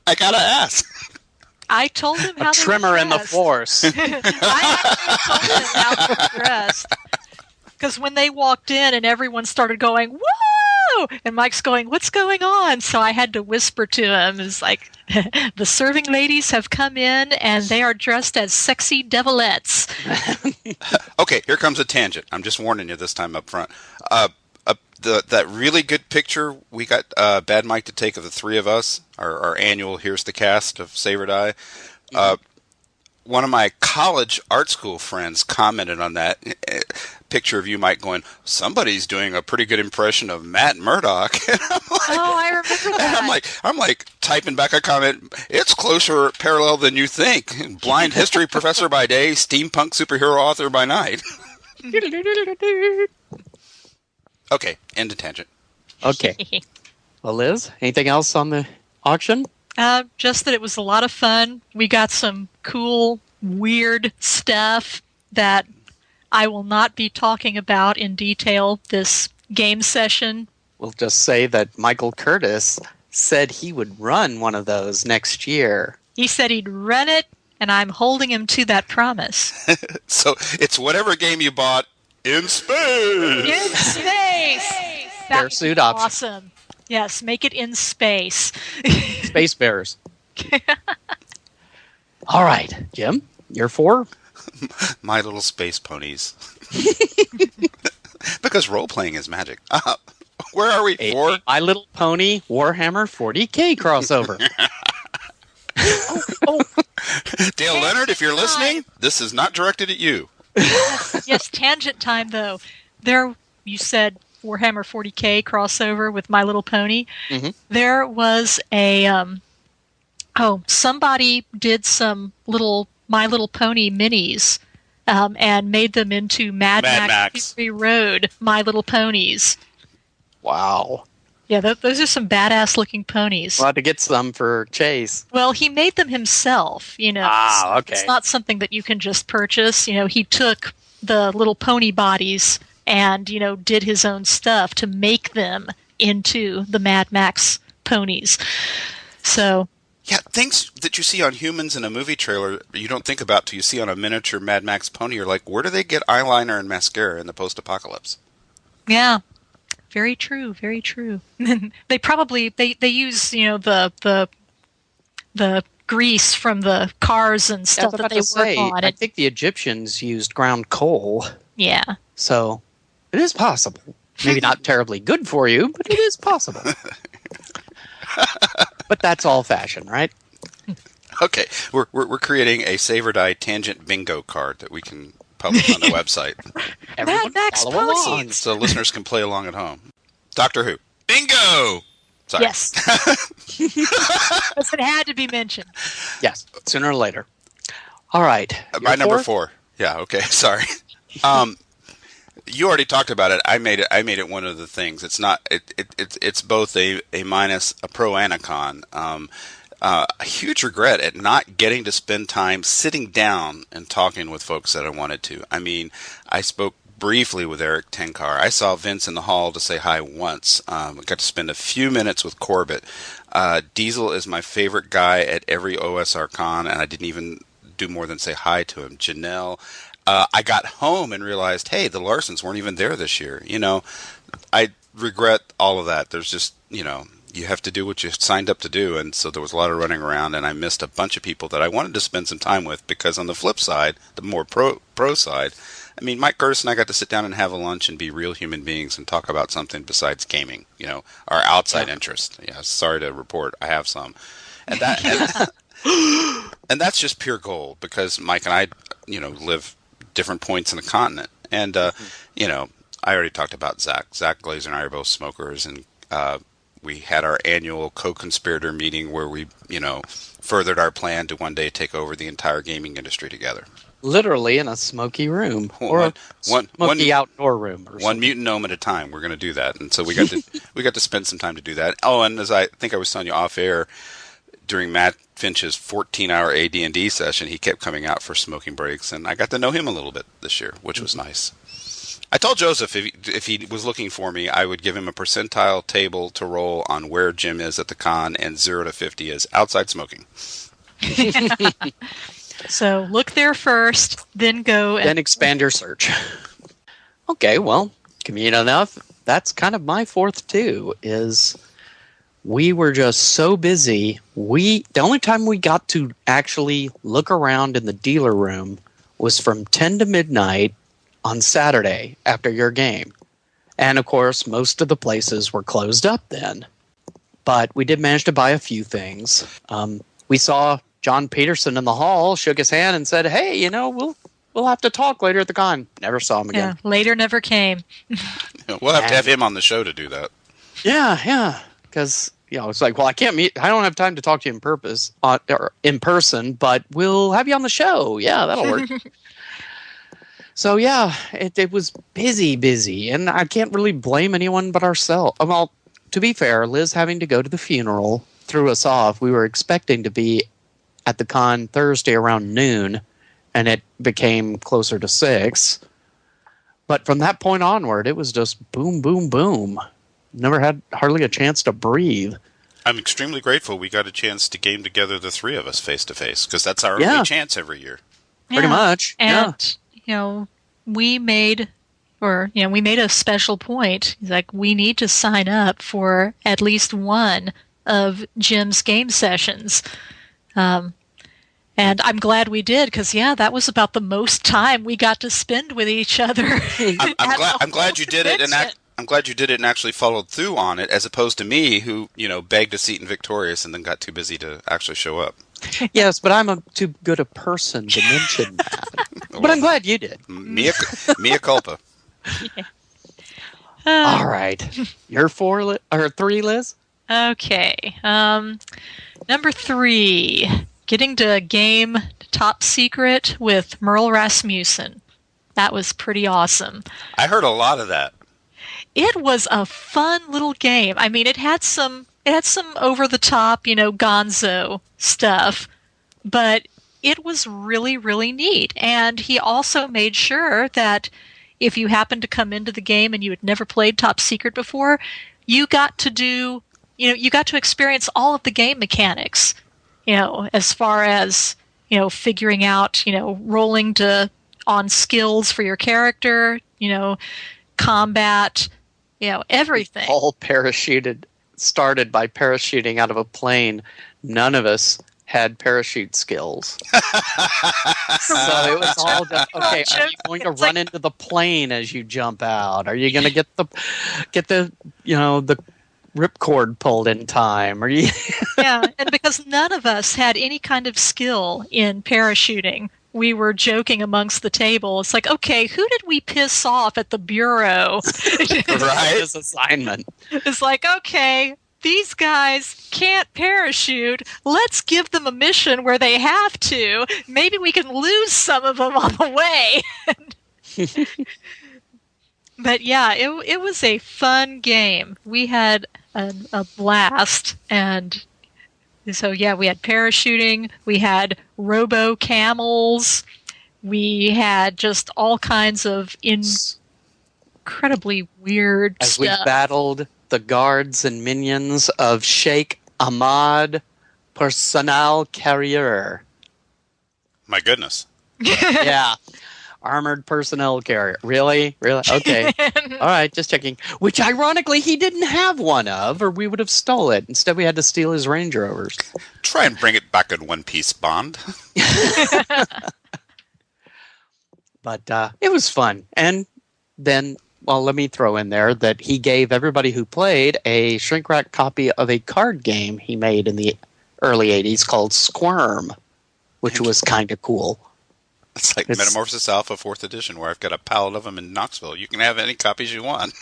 I gotta ask.
I told him how
a trimmer in the force.
I actually told him how they were dressed. Because when they walked in and everyone started going, whoa! And Mike's going, what's going on? So I had to whisper to him. It's like, the serving ladies have come in and they are dressed as sexy devilettes.
Okay, here comes a tangent. I'm just warning you this time up front. That really good picture we got Bad Mike to take of the 3 of us, our annual Here's the Cast of Save or Die. One of my college art school friends commented on that picture of you, Mike, going, somebody's doing a pretty good impression of Matt Murdock.
I remember that.
I'm like typing back a comment, it's closer parallel than you think. Blind history professor by day, steampunk superhero author by night. Okay, end of tangent.
Okay. Well, Liz, anything else on the auction?
Just that it was a lot of fun. We got some cool, weird stuff that I will not be talking about in detail this game session.
We'll just say that Michael Curtis said he would run one of those next year.
He said he'd run it, and I'm holding him to that promise.
So it's whatever game you bought in space.
In space! That would
Parachute
be
option.
awesome. Yes, make it in space.
Space Bears. All right, Jim, you're 4?
My Little Space Ponies. Because role-playing is magic. Where are we? 4?
My Little Pony Warhammer 40K crossover.
Dale Leonard, if you're listening, this is not directed at you.
Yes, tangent time, though. There, you said Warhammer 40K crossover with My Little Pony.
Mm-hmm.
There was a, somebody did some little My Little Pony minis and made them into Mad Max Fury Road My Little Ponies.
Wow.
Yeah, those are some badass-looking ponies.
We'll have to get some for Chase.
Well, he made them himself,
Ah, okay.
It's not something that you can just purchase. He took the little pony bodies and, did his own stuff to make them into the Mad Max ponies. So...
Yeah, things that you see on humans in a movie trailer you don't think about till you see on a miniature Mad Max pony. You're like, where do they get eyeliner and mascara in the post-apocalypse?
Yeah. Very true, very true. They probably they use the grease from the cars and stuff that they work on.
I think the Egyptians used ground coal.
Yeah.
So it is possible. Maybe not terribly good for you, but it is possible. But that's all fashion, right?
Okay, we're creating a Save or Die tangent bingo card that we can publish on the website.
Mad Max ponies.
So listeners can play along at home. Doctor Who. Bingo! Sorry.
Yes. Because it had to be mentioned.
Yes, sooner or later. All right.
My number 4. Yeah, okay, sorry. You already talked about it. I made it one of the things. It's not. It's both a minus, a pro, and a con. A huge regret at not getting to spend time sitting down and talking with folks that I wanted to. I mean, I spoke briefly with Eric Tenkar. I saw Vince in the hall to say hi once. I got to spend a few minutes with Corbett. Diesel is my favorite guy at every OSR con, and I didn't even do more than say hi to him. Janelle. I got home and realized, hey, the Larsons weren't even there this year. I regret all of that. There's just, you have to do what you signed up to do, and so there was a lot of running around, and I missed a bunch of people that I wanted to spend some time with, because on the flip side, the more pro side, I mean, Mike Curtis and I got to sit down and have a lunch and be real human beings and talk about something besides gaming, our outside interest. Yeah, sorry to report, I have some. And that and that's just pure gold, because Mike and I, live different points in the continent. And, I already talked about Zach. Zach Lazer and I are both smokers, and we had our annual co-conspirator meeting where we, furthered our plan to one day take over the entire gaming industry together.
Literally in a smoky room, or smoky outdoor room. Or
one mutant gnome at a time. We're going to do that, and so we got to spend some time to do that. Oh, and as I think I was telling you off air, during Matt Finch's 14-hour AD&D session, he kept coming out for smoking breaks, and I got to know him a little bit this year, which was nice. I told Joseph if he was looking for me, I would give him a percentile table to roll on where Jim is at the con, and 0 to 50 is outside smoking.
So look there first, then go and...
Then expand your search. Okay, well, convenient enough. That's kind of my 4th too, is we were just so busy. The only time we got to actually look around in the dealer room was from 10 to midnight on Saturday after your game. And of course, most of the places were closed up then. But we did manage to buy a few things. We saw John Peterson in the hall, shook his hand and said, hey, we'll have to talk later at the con. Never saw him again.
Yeah, later never came.
We'll have to have him on the show to do that.
Yeah. Because, it's like, well, I don't have time to talk to you in person, but we'll have you on the show. Yeah, that'll work. So yeah, it was busy, and I can't really blame anyone but ourselves. Well, to be fair, Liz having to go to the funeral threw us off. We were expecting to be at the con Thursday around noon, and it became closer to 6. But from that point onward, it was just boom, boom, boom. Never had hardly a chance to breathe.
I'm extremely grateful we got a chance to game together, the three of us, face to face, because that's our only chance every year.
Pretty much.
And, we made a special point. It's like, we need to sign up for at least one of Jim's game sessions. And I'm glad we did, because, that was about the most time we got to spend with each other.
I'm glad you did it, and I'm glad you did it and actually followed through on it, as opposed to me, who begged a seat in Victorious and then got too busy to actually show up.
Yes, but I'm too good a person to mention that. But I'm glad you did.
Mea culpa.
All right, your 3, Liz.
Okay. Number 3, getting to game Top Secret with Merle Rasmussen. That was pretty awesome.
I heard a lot of that.
It was a fun little game. I mean, it had some over the top, gonzo stuff, but it was really, really neat. And he also made sure that if you happened to come into the game and you had never played Top Secret before, you got to experience all of the game mechanics, as far as, figuring out, rolling on skills for your character, combat, everything.
All started by parachuting out of a plane. None of us had parachute skills. So it was all just, okay, are you going to run into the plane as you jump out? Are you going to get the the ripcord pulled in time? Are you
Yeah, and because none of us had any kind of skill in parachuting, we were joking amongst the table. It's like, okay, who did we piss off at the bureau?
Right, this assignment.
It's like, okay, these guys can't parachute. Let's give them a mission where they have to. Maybe we can lose some of them on the way. But yeah, it was a fun game. We had a blast, and so yeah, we had parachuting, we had robo camels, we had just all kinds of incredibly weird
as
stuff.
we battled the guards and minions of Sheikh Ahmad Personnel Carrier.
My goodness.
Yeah. Armored personnel carrier. Really? Okay. All right, just checking. Which, ironically, he didn't have one of, or we would have stole it. Instead, we had to steal his Range Rovers.
Try and bring it back in one piece, Bond.
But it was fun. And then, well, let me throw in there that he gave everybody who played a shrink-wrap copy of a card game he made in the early 80s called Squirm, which was kind of cool.
It's like Metamorphosis Alpha 4th edition, where I've got a pallet of them in Knoxville. You can have any copies you want.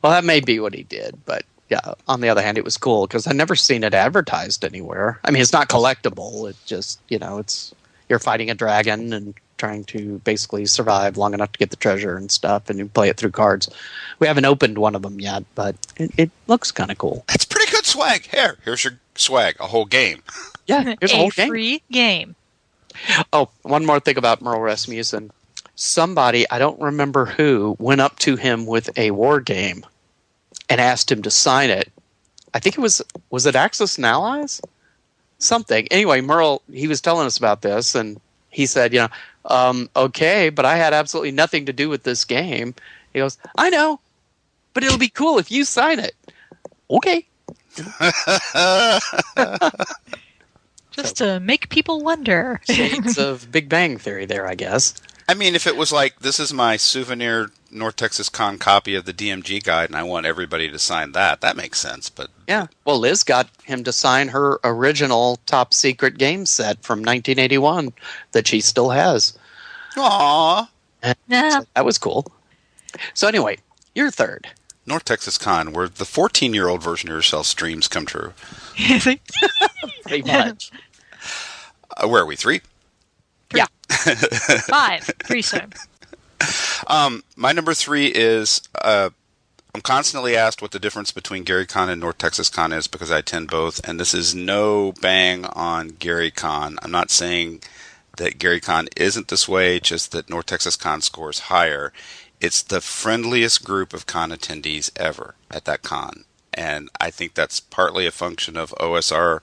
Well, that may be what he did, but yeah, on the other hand, it was cool because I've never seen it advertised anywhere. I mean, it's not collectible. It just, it's you're fighting a dragon and trying to basically survive long enough to get the treasure and stuff, and you play it through cards. We haven't opened one of them yet, but it looks kind of cool.
That's pretty good swag. Here's your swag, a whole game.
Yeah, here's a whole game.
Free game.
Oh, one more thing about Merle Rasmussen. Somebody, I don't remember who, went up to him with a war game and asked him to sign it. I think it was it Axis and Allies? Something. Anyway, Merle, he was telling us about this, and he said, okay, but I had absolutely nothing to do with this game. He goes, I know, but it'll be cool if you sign it. Okay.
Just to make people wonder.
Shades of Big Bang Theory there, I guess.
I mean, if it was like, this is my souvenir North Texas Con copy of the DMG guide, and I want everybody to sign that makes sense. But
yeah, well, Liz got him to sign her original top secret game set from 1981 that she still has.
Aww.
Yeah.
So that was cool. So anyway, your third.
North Texas Con, where the 14-year-old version of yourself's dreams come true.
Pretty much.
Where are we, 3?
Yeah.
5. Threesome.
My number 3 is I'm constantly asked what the difference between GaryCon and North Texas Con is because I attend both, and this is no bang on GaryCon. I'm not saying that GaryCon isn't this way, just that North Texas Con scores higher. It's the friendliest group of con attendees ever at that con, and I think that's partly a function of OSR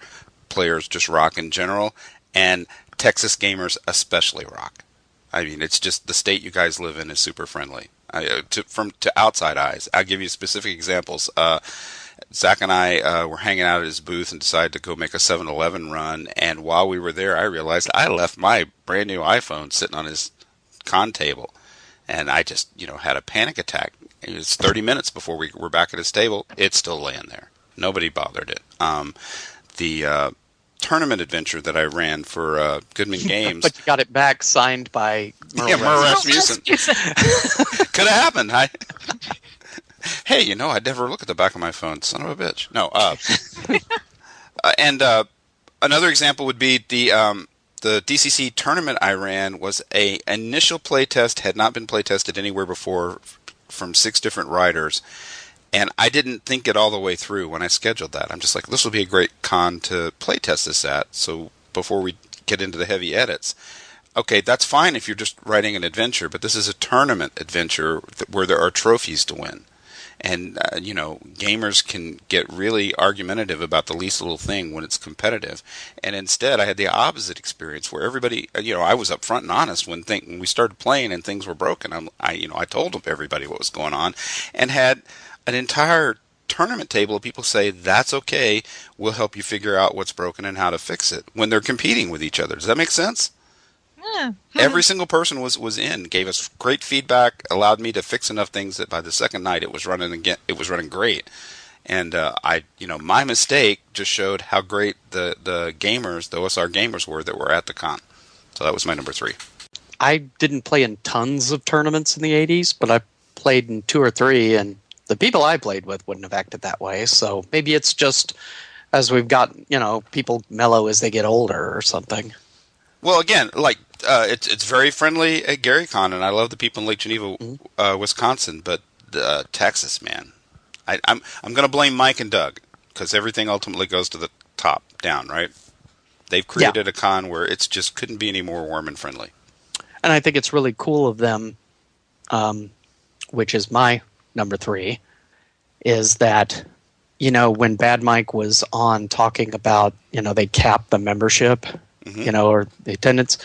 players just rock in general, and Texas gamers especially rock. I mean, it's just the state you guys live in is super friendly. To outside eyes, I'll give you specific examples. Zach and I were hanging out at his booth and decided to go make a 7-Eleven run. And while we were there, I realized I left my brand new iPhone sitting on his con table, and I just had a panic attack. It was 30 minutes before we were back at his table. It's still laying there. Nobody bothered it. The tournament adventure that I ran for Goodman Games.
But you got it back signed by
Merle Rasmussen. Could have happened. Hey, I never look at the back of my phone. Son of a bitch. No. And another example would be the DCC tournament I ran was a initial playtest, had not been playtested anywhere before from 6 different riders. And I didn't think it all the way through when I scheduled that. I'm just like, this will be a great con to playtest this at, so before we get into the heavy edits. Okay, that's fine if you're just writing an adventure, but this is a tournament adventure where there are trophies to win. And, gamers can get really argumentative about the least little thing when it's competitive. And instead, I had the opposite experience where everybody, I was upfront and honest when we started playing and things were broken. I told everybody what was going on and had an entire tournament table of people say, that's okay, we'll help you figure out what's broken and how to fix it when they're competing with each other. Does that make sense?
Yeah.
Every single person was in, gave us great feedback, allowed me to fix enough things that by the second night it was running again. It was running great. And my mistake just showed how great the gamers, the OSR gamers were that were at the con. So that was my number 3.
I didn't play in tons of tournaments in the 80s, but I played in 2 or 3, and the people I played with wouldn't have acted that way. So maybe it's just as we've got, people mellow as they get older or something.
Well, again, it's very friendly at GaryCon, and I love the people in Lake Geneva, Wisconsin. But Texas, man, I'm going to blame Mike and Doug because everything ultimately goes to the top down, right? They've created a con where it's just couldn't be any more warm and friendly.
And I think it's really cool of them, which is my number 3, is that, when Bad Mike was on talking about, they capped the membership, or the attendance,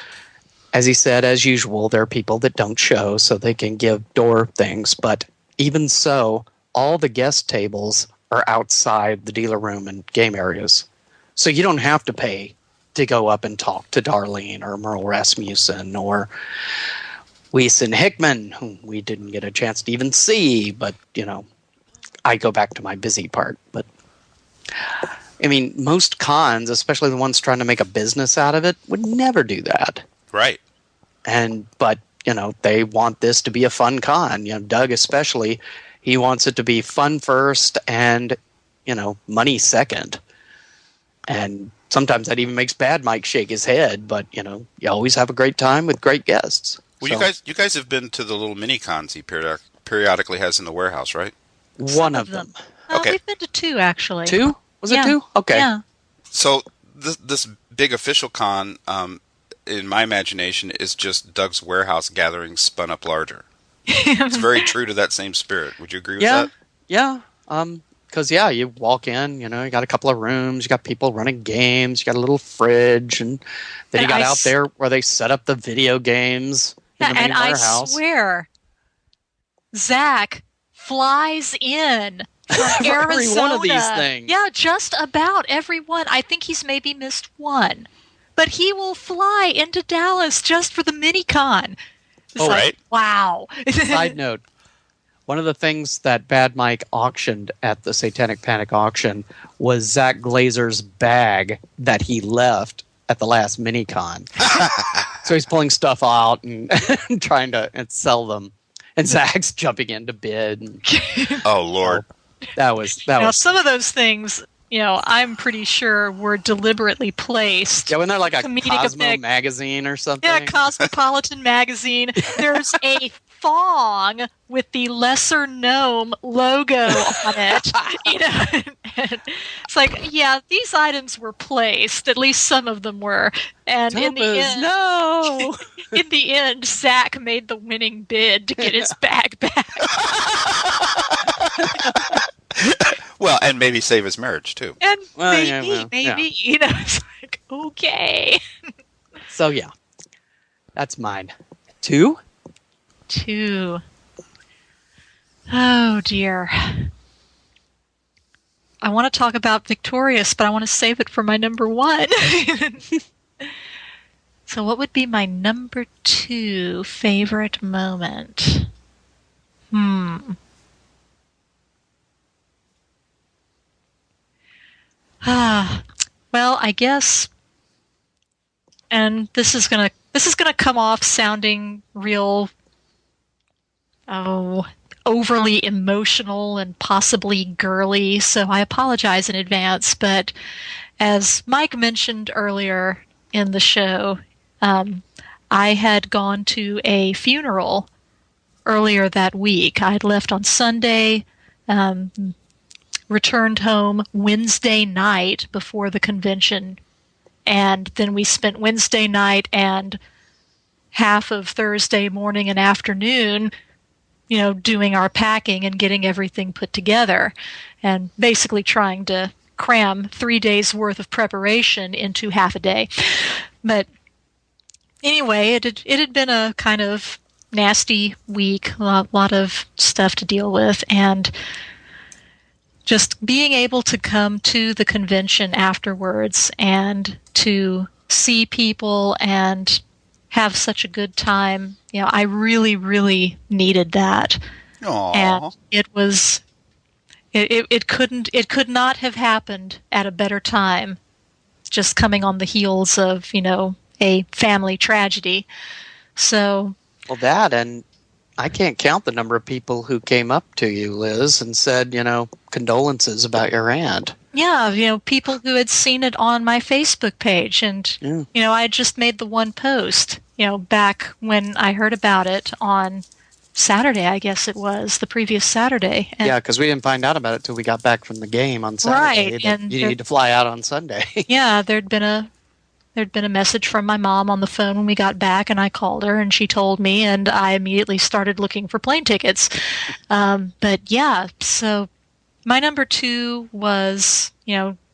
as he said, as usual, there are people that don't show so they can give door things. But even so, all the guest tables are outside the dealer room and game areas. So you don't have to pay to go up and talk to Darlene or Merle Rasmussen or Weiss Hickman, whom we didn't get a chance to even see, but, I go back to my busy part. But, I mean, most cons, especially the ones trying to make a business out of it, would never do that.
Right.
But, they want this to be a fun con. Doug especially, he wants it to be fun first and, money second. And sometimes that even makes Bad Mike shake his head, but, you always have a great time with great guests.
Well, you guys have been to the little mini cons he periodically has in the warehouse, right?
One of them.
Okay.
We've been to 2, actually.
2? Was it 2? Okay.
Yeah.
So this big official con, in my imagination, is just Doug's warehouse gathering spun up larger. It's very true to that same spirit. Would you agree with that?
Yeah. Because, you walk in, you got a couple of rooms, you got people running games, you got a little fridge, and then you got out there where they set up the video games in the main warehouse.
I swear, Zach flies in from Arizona.
Every one of these things.
Yeah, just about every one. I think he's maybe missed one. But he will fly into Dallas just for the mini-con. It's
right.
Wow.
Side note, one of the things that Bad Mike auctioned at the Satanic Panic auction was Zach Glazer's bag that he left at the last mini-con. So he's pulling stuff out and trying to sell them. And Zach's jumping in to bid.
Oh, Lord.
That was
now, some of those things I'm pretty sure were deliberately placed.
Yeah, when they're like a
comedic
Cosmo
effect.
magazine or something.
Yeah, Cosmopolitan magazine. There's a thong with the Lesser Gnome logo on it. And it's like, yeah, these items were placed. At least some of them were. And in the end,
no.
in the end, Zach made the winning bid to get his bag back.
Well, and maybe save his marriage too.
And
Well,
maybe,
yeah.
it's like, okay.
So yeah, that's mine. 2?
2. Oh dear. I want to talk about Victorious, but I want to save it for my number 1. So what would be my number 2 favorite moment? Well, I guess, and this is gonna come off sounding real, overly emotional and possibly girly, so I apologize in advance. But as Mike mentioned earlier in the show, I had gone to a funeral earlier that week. I had left on Sunday, returned home Wednesday night before the convention, and then we spent Wednesday night and half of Thursday morning and afternoon, doing our packing and getting everything put together, and basically trying to cram 3 days worth of preparation into half a day. But anyway, it had been a kind of nasty week, a lot of stuff to deal with, and just being able to come to the convention afterwards and to see people and have such a good time, I really, really needed that.
Aww.
And it was, it could not have happened at a better time, just coming on the heels of, a family tragedy. So.
Well, that, and I can't count the number of people who came up to you, Liz, and said, condolences about your aunt.
Yeah, people who had seen it on my Facebook page. And, I had just made the one post, back when I heard about it on Saturday, I guess it was, the previous Saturday. And
yeah, because we didn't find out about it till we got back from the game on Saturday.
Right. And
you need to fly out on Sunday.
Yeah, there'd been a message from my mom on the phone when we got back, and I called her, and she told me, and I immediately started looking for plane tickets. But yeah, so my number 2 was,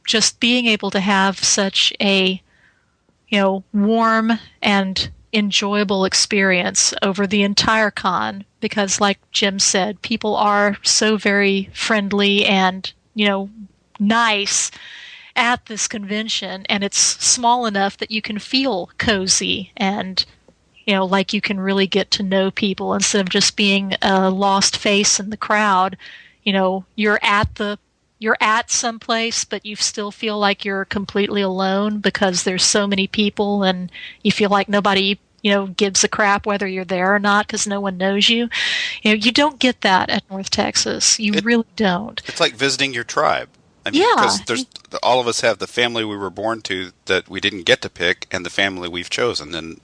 just being able to have such a, warm and enjoyable experience over the entire con, because like Jim said, people are so very friendly and, nice at this convention, and it's small enough that you can feel cozy and, like you can really get to know people instead of just being a lost face in the crowd. You're at some place, but you still feel like you're completely alone because there's so many people, and you feel like nobody, gives a crap whether you're there or not because no one knows you. You don't get that at North Texas. You really don't.
It's like visiting your tribe. I mean,
Yeah.
because all of us have the family we were born to that we didn't get to pick, and the family we've chosen. And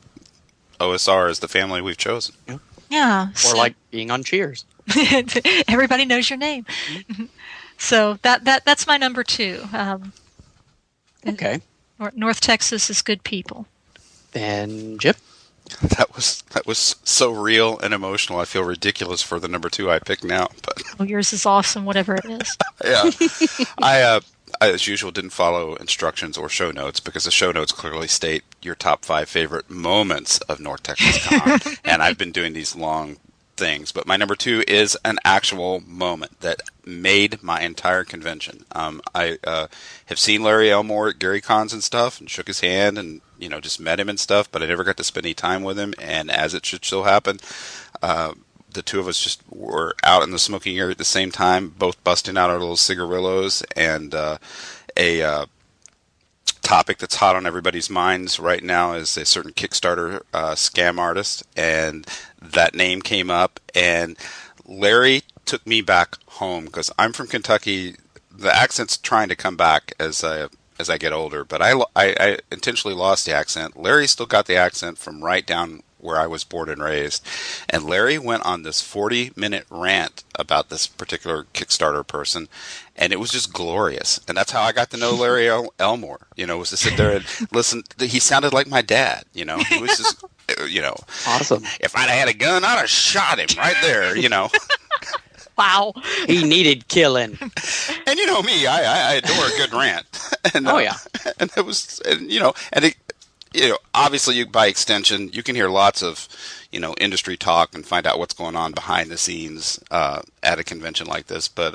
OSR is the family we've chosen.
Yeah.
Or like being on Cheers.
Everybody knows your name. So that's my number 2.
Okay.
North Texas is good people.
And Jip?
That was so real and emotional. I feel ridiculous for the number 2 I picked now, but
Yours is awesome, whatever it is.
yeah, I as usual didn't follow instructions or show notes because the show notes clearly state your top 5 favorite moments of North Texas Con, and I've been doing these long things, but my number 2 is an actual moment that made my entire convention. I have seen Larry Elmore at Gary Cons and stuff, and shook his hand, and just met him and stuff, but I never got to spend any time with him. And as it should still happen, the two of us just were out in the smoking area at the same time, both busting out our little cigarillos, and a topic that's hot on everybody's minds right now is a certain Kickstarter scam artist, and that name came up, and Larry took me back home because I'm from Kentucky. the accent's trying to come back as I get older, but I intentionally lost the accent. Larry still got the accent from right down where I was born and raised. And Larry went on this 40-minute rant about this particular Kickstarter person, and it was just glorious. And that's how I got to know Larry Elmore, was to sit there and listen. He sounded like my dad, He was just,
Awesome.
If I'd had a gun, I'd have shot him right there,
Wow.
He needed killing.
And you know me, I adore a good rant. And,
yeah.
And it was, obviously by extension, you can hear lots of, industry talk and find out what's going on behind the scenes at a convention like this. But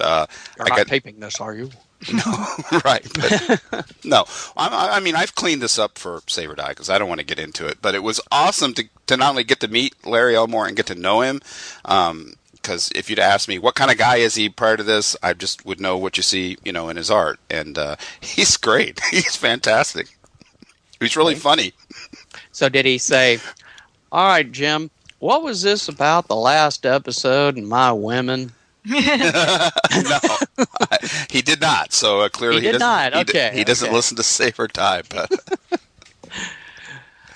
You're not taping this, are you?
No, right. But, no, I mean, I've cleaned this up for Saber Die because I don't want to get into it. But it was awesome to not only get to meet Larry Elmore and get to know him. Because if you'd asked me what kind of guy is he prior to this, I just would know what you see, in his art. And he's great. He's fantastic. He's really funny.
So did he say, all right, Jim, what was this about the last episode and my women?
No, he did not. So clearly
he did not. Okay.
He doesn't listen to Saber Die, but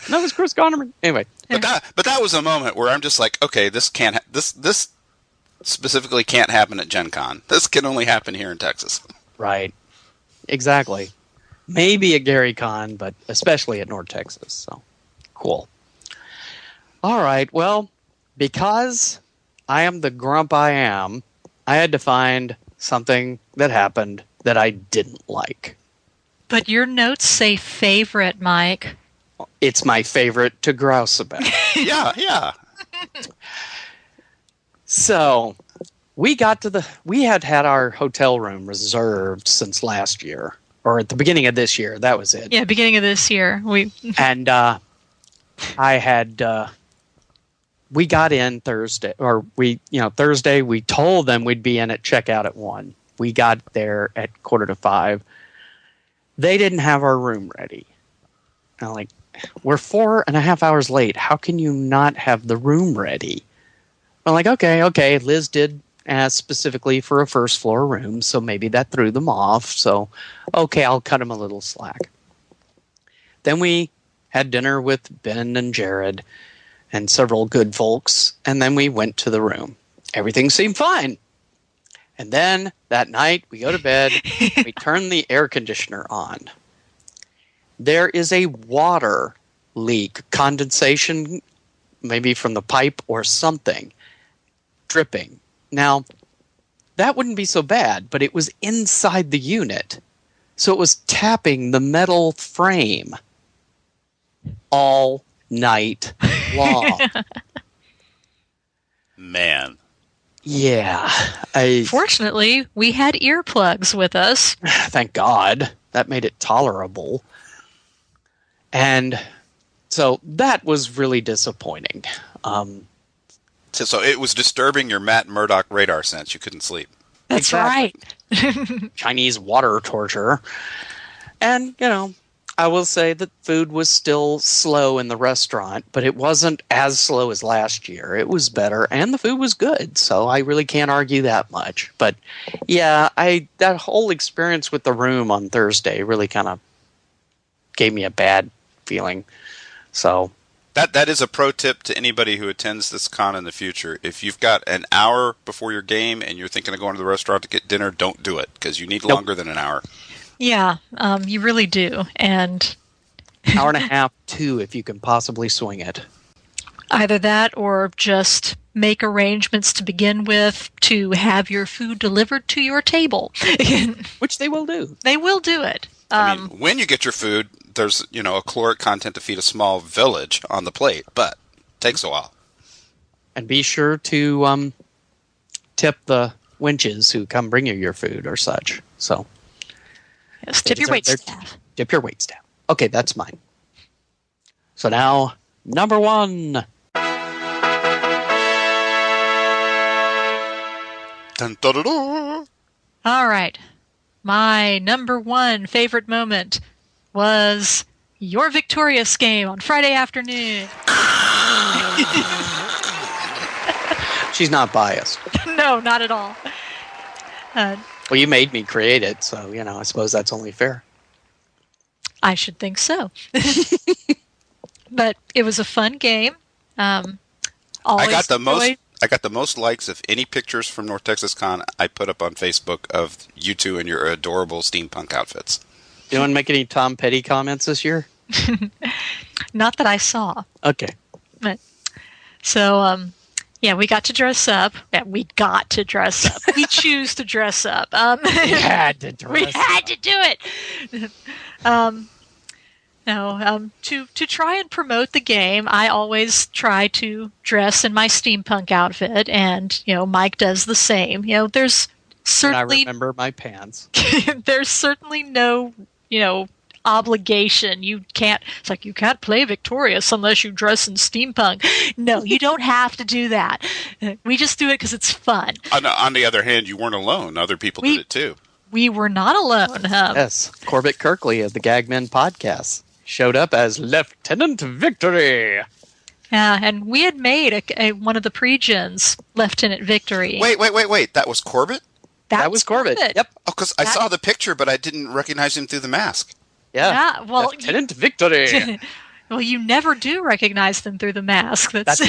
that was Chris Conner. Anyway,
but that was a moment where I'm just like, okay, this can't. This specifically can't happen at Gen Con. This can only happen here in Texas.
Right. Exactly. Maybe at Gary Con, but especially at North Texas. So cool. All right. Well, because I am the grump I am, I had to find something that happened that I didn't like.
But your notes say favorite, Mike.
It's my favorite to grouse about.
Yeah.
So we had our hotel room reserved since last year, or at the beginning of this year. That was it.
Yeah, beginning of this year.
And we got in Thursday, Thursday we told them we'd be in at checkout at 1. We got there at 4:45. They didn't have our room ready. And I'm like, we're 4.5 hours late. How can you not have the room ready? I'm like, okay. Liz did ask specifically for a first floor room, so maybe that threw them off. So, okay, I'll cut them a little slack. Then we had dinner with Ben and Jared and several good folks, and then we went to the room. Everything seemed fine. And then that night, we go to bed, we turn the air conditioner on. There is a water leak, condensation, maybe from the pipe or something, dripping. Now, that wouldn't be so bad, but it was inside the unit. So it was tapping the metal frame all night long.
Man.
Yeah.
Fortunately, we had earplugs with us.
Thank God. That made it tolerable. And so that was really disappointing.
So it was disturbing your Matt Murdock radar sense. You couldn't sleep.
That's
exactly.
right.
Chinese water torture. And, I will say that food was still slow in the restaurant, but it wasn't as slow as last year. It was better, and the food was good, so I really can't argue that much. But, yeah, that whole experience with the room on Thursday really kind of gave me a bad feeling. So
that is a pro tip to anybody who attends this con in the future. If you've got an hour before your game and you're thinking of going to the restaurant to get dinner, don't do it, because you need longer than an hour.
Yeah, you really do. And
hour and a half, 2, if you can possibly swing it.
Either that or just make arrangements to begin with to have your food delivered to your table.
Which they will do.
They will do it.
When you get your food, there's a caloric content to feed a small village on the plate, but it takes a while.
And be sure to tip the wenches who come bring you your food or such. So.
Yes, tip your waitstaff.
Tip your waitstaff. Okay, that's mine. So now, number 1.
Dun, da, da, da.
All right. My number 1 favorite moment was your victorious game on Friday afternoon.
She's not biased.
No, not at all.
Well, you made me create it, so, I suppose that's only fair.
I should think so. But it was a fun game.
I got the most likes of any pictures from North Texas Con I put up on Facebook of you two in your adorable steampunk outfits.
You want to make any Tom Petty comments this year?
Not that I saw.
Okay.
But, so, we got to dress up. Yeah, we got to dress up. We choose to dress up.
We had to dress
We had to do it. To try and promote the game, I always try to dress in my steampunk outfit, and Mike does the same. There's certainly
I remember my pants.
There's certainly no obligation. You can't play Victorious unless you dress in steampunk. No, you don't have to do that. We just do it because it's fun.
On the other hand, you weren't alone. Other people did it too.
We were not alone.
Yes, Corbett Kirkley of the Gagmen podcast showed up as Lieutenant Victory.
Yeah, and we had made one of the pre-gens Lieutenant Victory.
Wait. That was Corbett?
That was Corbett.
Yep.
Oh, because I saw the picture, but I didn't recognize him through the mask.
Yeah.
Well,
Lieutenant Victory.
Well, you never do recognize them through the mask. That's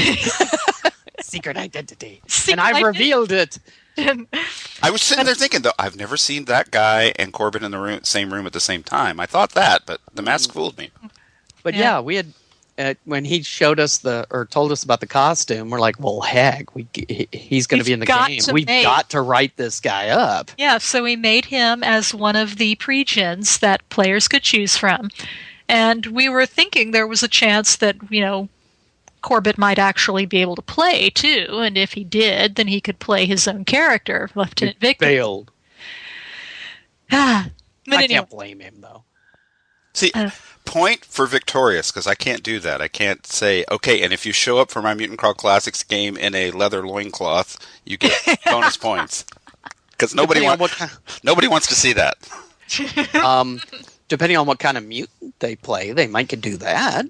secret identity.
Secret
and I've revealed it.
I was sitting there thinking, though, I've never seen that guy and Corbett in the same room at the same time. I thought that, but the mask fooled me.
But yeah, we had when he showed us told us about the costume, we're like, well, heck, he's going to be in the game. We've got to write this guy up.
Yeah, so we made him as one of the pre-gens that players could choose from. And we were thinking there was a chance that, Corbett might actually be able to play, too. And if he did, then he could play his own character, Lieutenant Victor.
Failed.
I
can't blame him, though.
See, point for Victorious, because I can't do that. I can't say, okay, and if you show up for my Mutant Crawl Classics game in a leather loincloth, you get bonus points. Because nobody wants to see that.
Depending on what kind of mutant they play, they might could do that.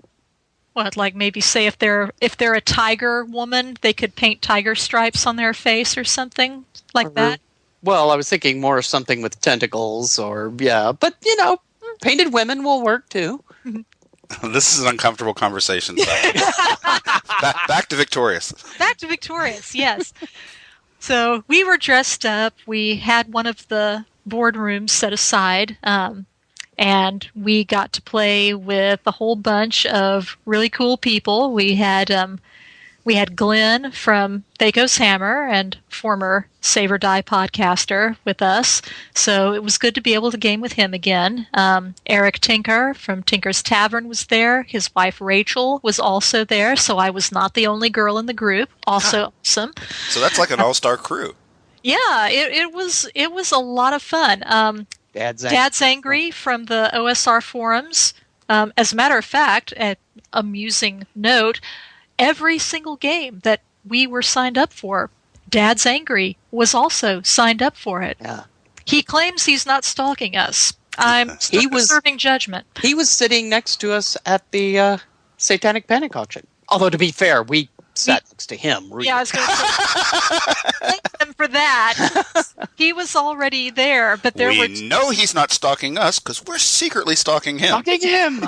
What, like maybe say if they're a tiger woman, they could paint tiger stripes on their face or something like that?
Well, I was thinking more of something with tentacles but, painted women will work too.
This is an uncomfortable conversation. Back to Victorious.
Back to Victorious, yes. So we were dressed up. We had one of the boardrooms set aside, and we got to play with a whole bunch of really cool people. We had Glenn from Thaco's Hammer and former Save or Die podcaster with us, so it was good to be able to game with him again. Eric Tinker from Tinker's Tavern was there. His wife Rachel was also there, so I was not the only girl in the group. Also awesome.
So that's like an all-star crew.
Yeah, it was a lot of fun. Dad's Angry from the OSR forums. As a matter of fact, an amusing note, every single game that we were signed up for, Dad's Angry was also signed up for it.
Yeah.
He claims he's not stalking us. I'm serving judgment.
He was sitting next to us at the Satanic Panic auction. Although, to be fair, we sat next to him. Really.
Yeah, I was going to say, thank him for that. He was already there, but
we know he's not stalking us because we're secretly stalking him.
Stalking him!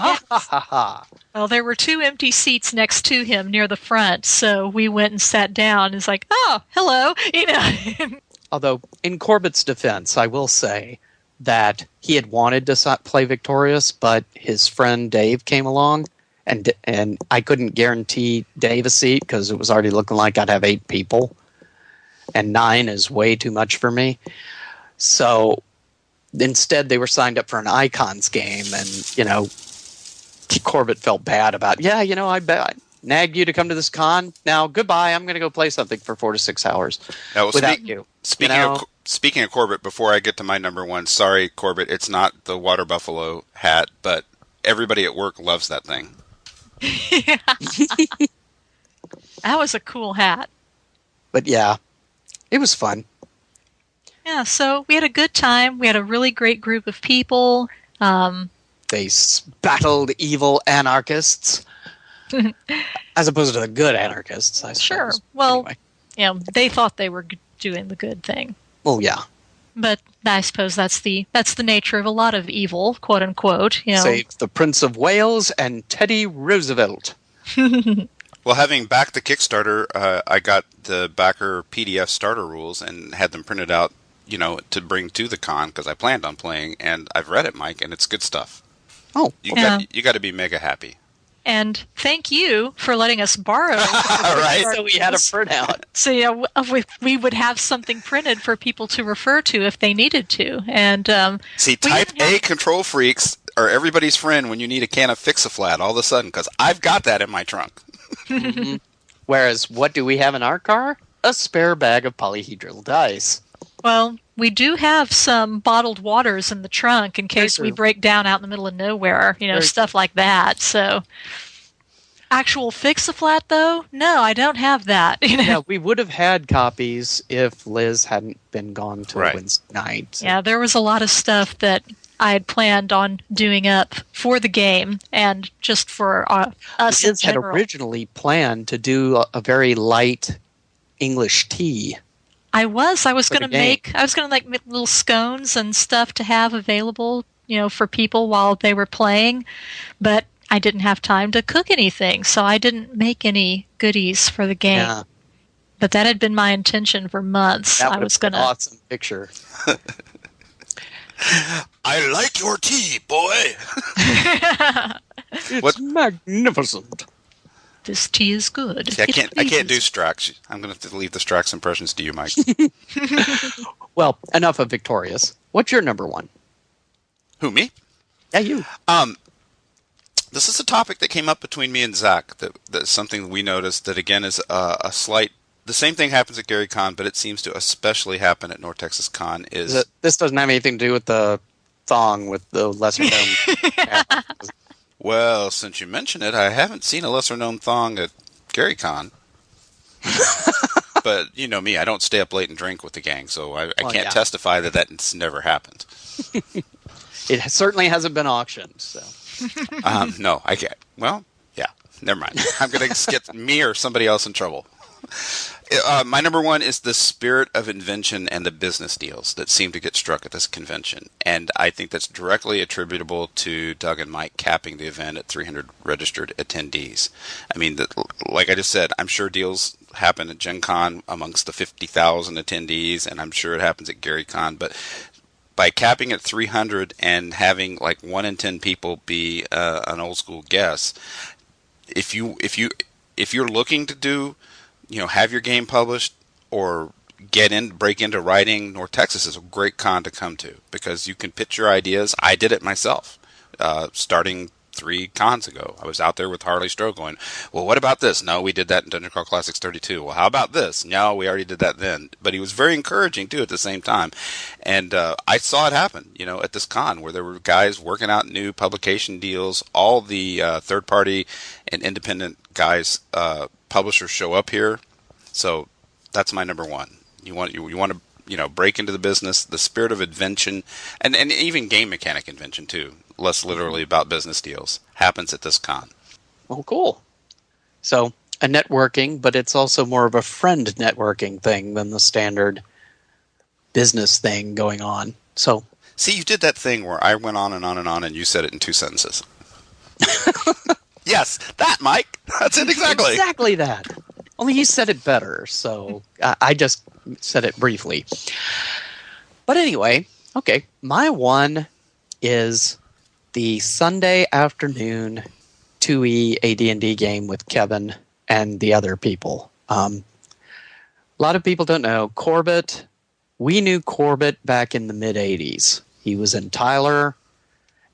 Well, there were 2 empty seats next to him near the front, so we went and sat down. It's like, oh, hello,
Although, in Corbett's defense, I will say that he had wanted to play Victorious, but his friend Dave came along, and I couldn't guarantee Dave a seat because it was already looking like I'd have 8 people, and 9 is way too much for me. So instead, they were signed up for an Icons game, and Corbett felt bad about, I nagged you to come to this con. Now, goodbye. I'm going to go play something for 4 to 6 hours without you.
Speaking of Corbett, before I get to my number one, sorry, Corbett, it's not the water buffalo hat, but everybody at work loves that thing.
That was a cool hat.
But yeah, it was fun.
Yeah, so we had a good time. We had a really great group of people.
They battled evil anarchists, as opposed to the good anarchists, I suppose.
Sure. Well, anyway. They thought they were doing the good thing.
Well, yeah.
But I suppose that's the nature of a lot of evil, quote unquote.
Save the Prince of Wales and Teddy Roosevelt.
Well, having backed the Kickstarter, I got the backer PDF starter rules and had them printed out, to bring to the con because I planned on playing, and I've read it, Mike, and it's good stuff.
Oh,
you got to be mega happy.
And thank you for letting us borrow.
Right.
So we had a printout.
So we would have something printed for people to refer to if they needed to. And
see, type A control freaks are everybody's friend when you need a can of Fix-A-Flat all of a sudden, because I've got that in my trunk.
Mm-hmm. Whereas, what do we have in our car? A spare bag of polyhedral dice.
Well, we do have some bottled waters in the trunk in case we break down out in the middle of nowhere, stuff like that. So, actual Fix-A-Flat, though? No, I don't have that.
Yeah, we would have had copies if Liz hadn't been gone till Wednesday night. So.
Yeah, there was a lot of stuff that I had planned on doing up for the game and just for us
Liz
in general.
had originally planned to do a very light English tea.
I was going to make little scones and stuff to have available, for people while they were playing, but I didn't have time to cook anything, so I didn't make any goodies for the game.
Yeah.
But that had been my intention for months.
That was an awesome picture.
I like your tea, boy.
It's magnificent.
This tea is good.
See, I can't do Strax. I'm going to have to leave the Strax impressions to you, Mike.
Well, enough of Victorious. What's your number one?
Who, me?
Yeah, you.
This is a topic that came up between me and Zach. That's something we noticed that, again, is a slight... The same thing happens at Gary Con, but it seems to especially happen at North Texas Con.
This doesn't have anything to do with the thong with the lesser-known...
Well, since you mention it, I haven't seen a lesser-known thong at Gary Con. But you know me, I don't stay up late and drink with the gang, so I can't testify that that's never happened.
It certainly hasn't been auctioned, so...
No, I can't. Well, yeah, never mind. I'm going to get me or somebody else in trouble. My number one is the spirit of invention and the business deals that seem to get struck at this convention. And I think that's directly attributable to Doug and Mike capping the event at 300 registered attendees. I mean, like I just said, I'm sure deals happen at Gen Con amongst the 50,000 attendees, and I'm sure it happens at Gary Con. But by capping at 300 and having like 1 in 10 people be an old school guest, if you're looking to do, have your game published or break into writing, North Texas is a great con to come to because you can pitch your ideas. I did it myself, starting 3 cons ago. I was out there with Harley Stroh going, well, what about this? No, we did that in Dungeon Crawl Classics 32. Well, how about this? No, we already did that then. But he was very encouraging, too, at the same time. And I saw it happen, at this con where there were guys working out new publication deals. All the third-party and independent guys, publishers show up here. So that's my number one. You want to break into the business, the spirit of invention, and even game mechanic invention, too. Less literally about business deals, happens at this con.
Oh, cool. So, a networking, but it's also more of a friend networking thing than the standard business thing going on. So,
see, you did that thing where I went on and on and on, and you said it in 2 sentences. Yes, that, Mike. That's it exactly.
Exactly that. Only you said it better, so I just said it briefly. But anyway, okay, my one is the Sunday afternoon 2E AD&D game with Kevin and the other people. A lot of people don't know Corbett. We knew Corbett back in the mid-'80s. He was in Tyler,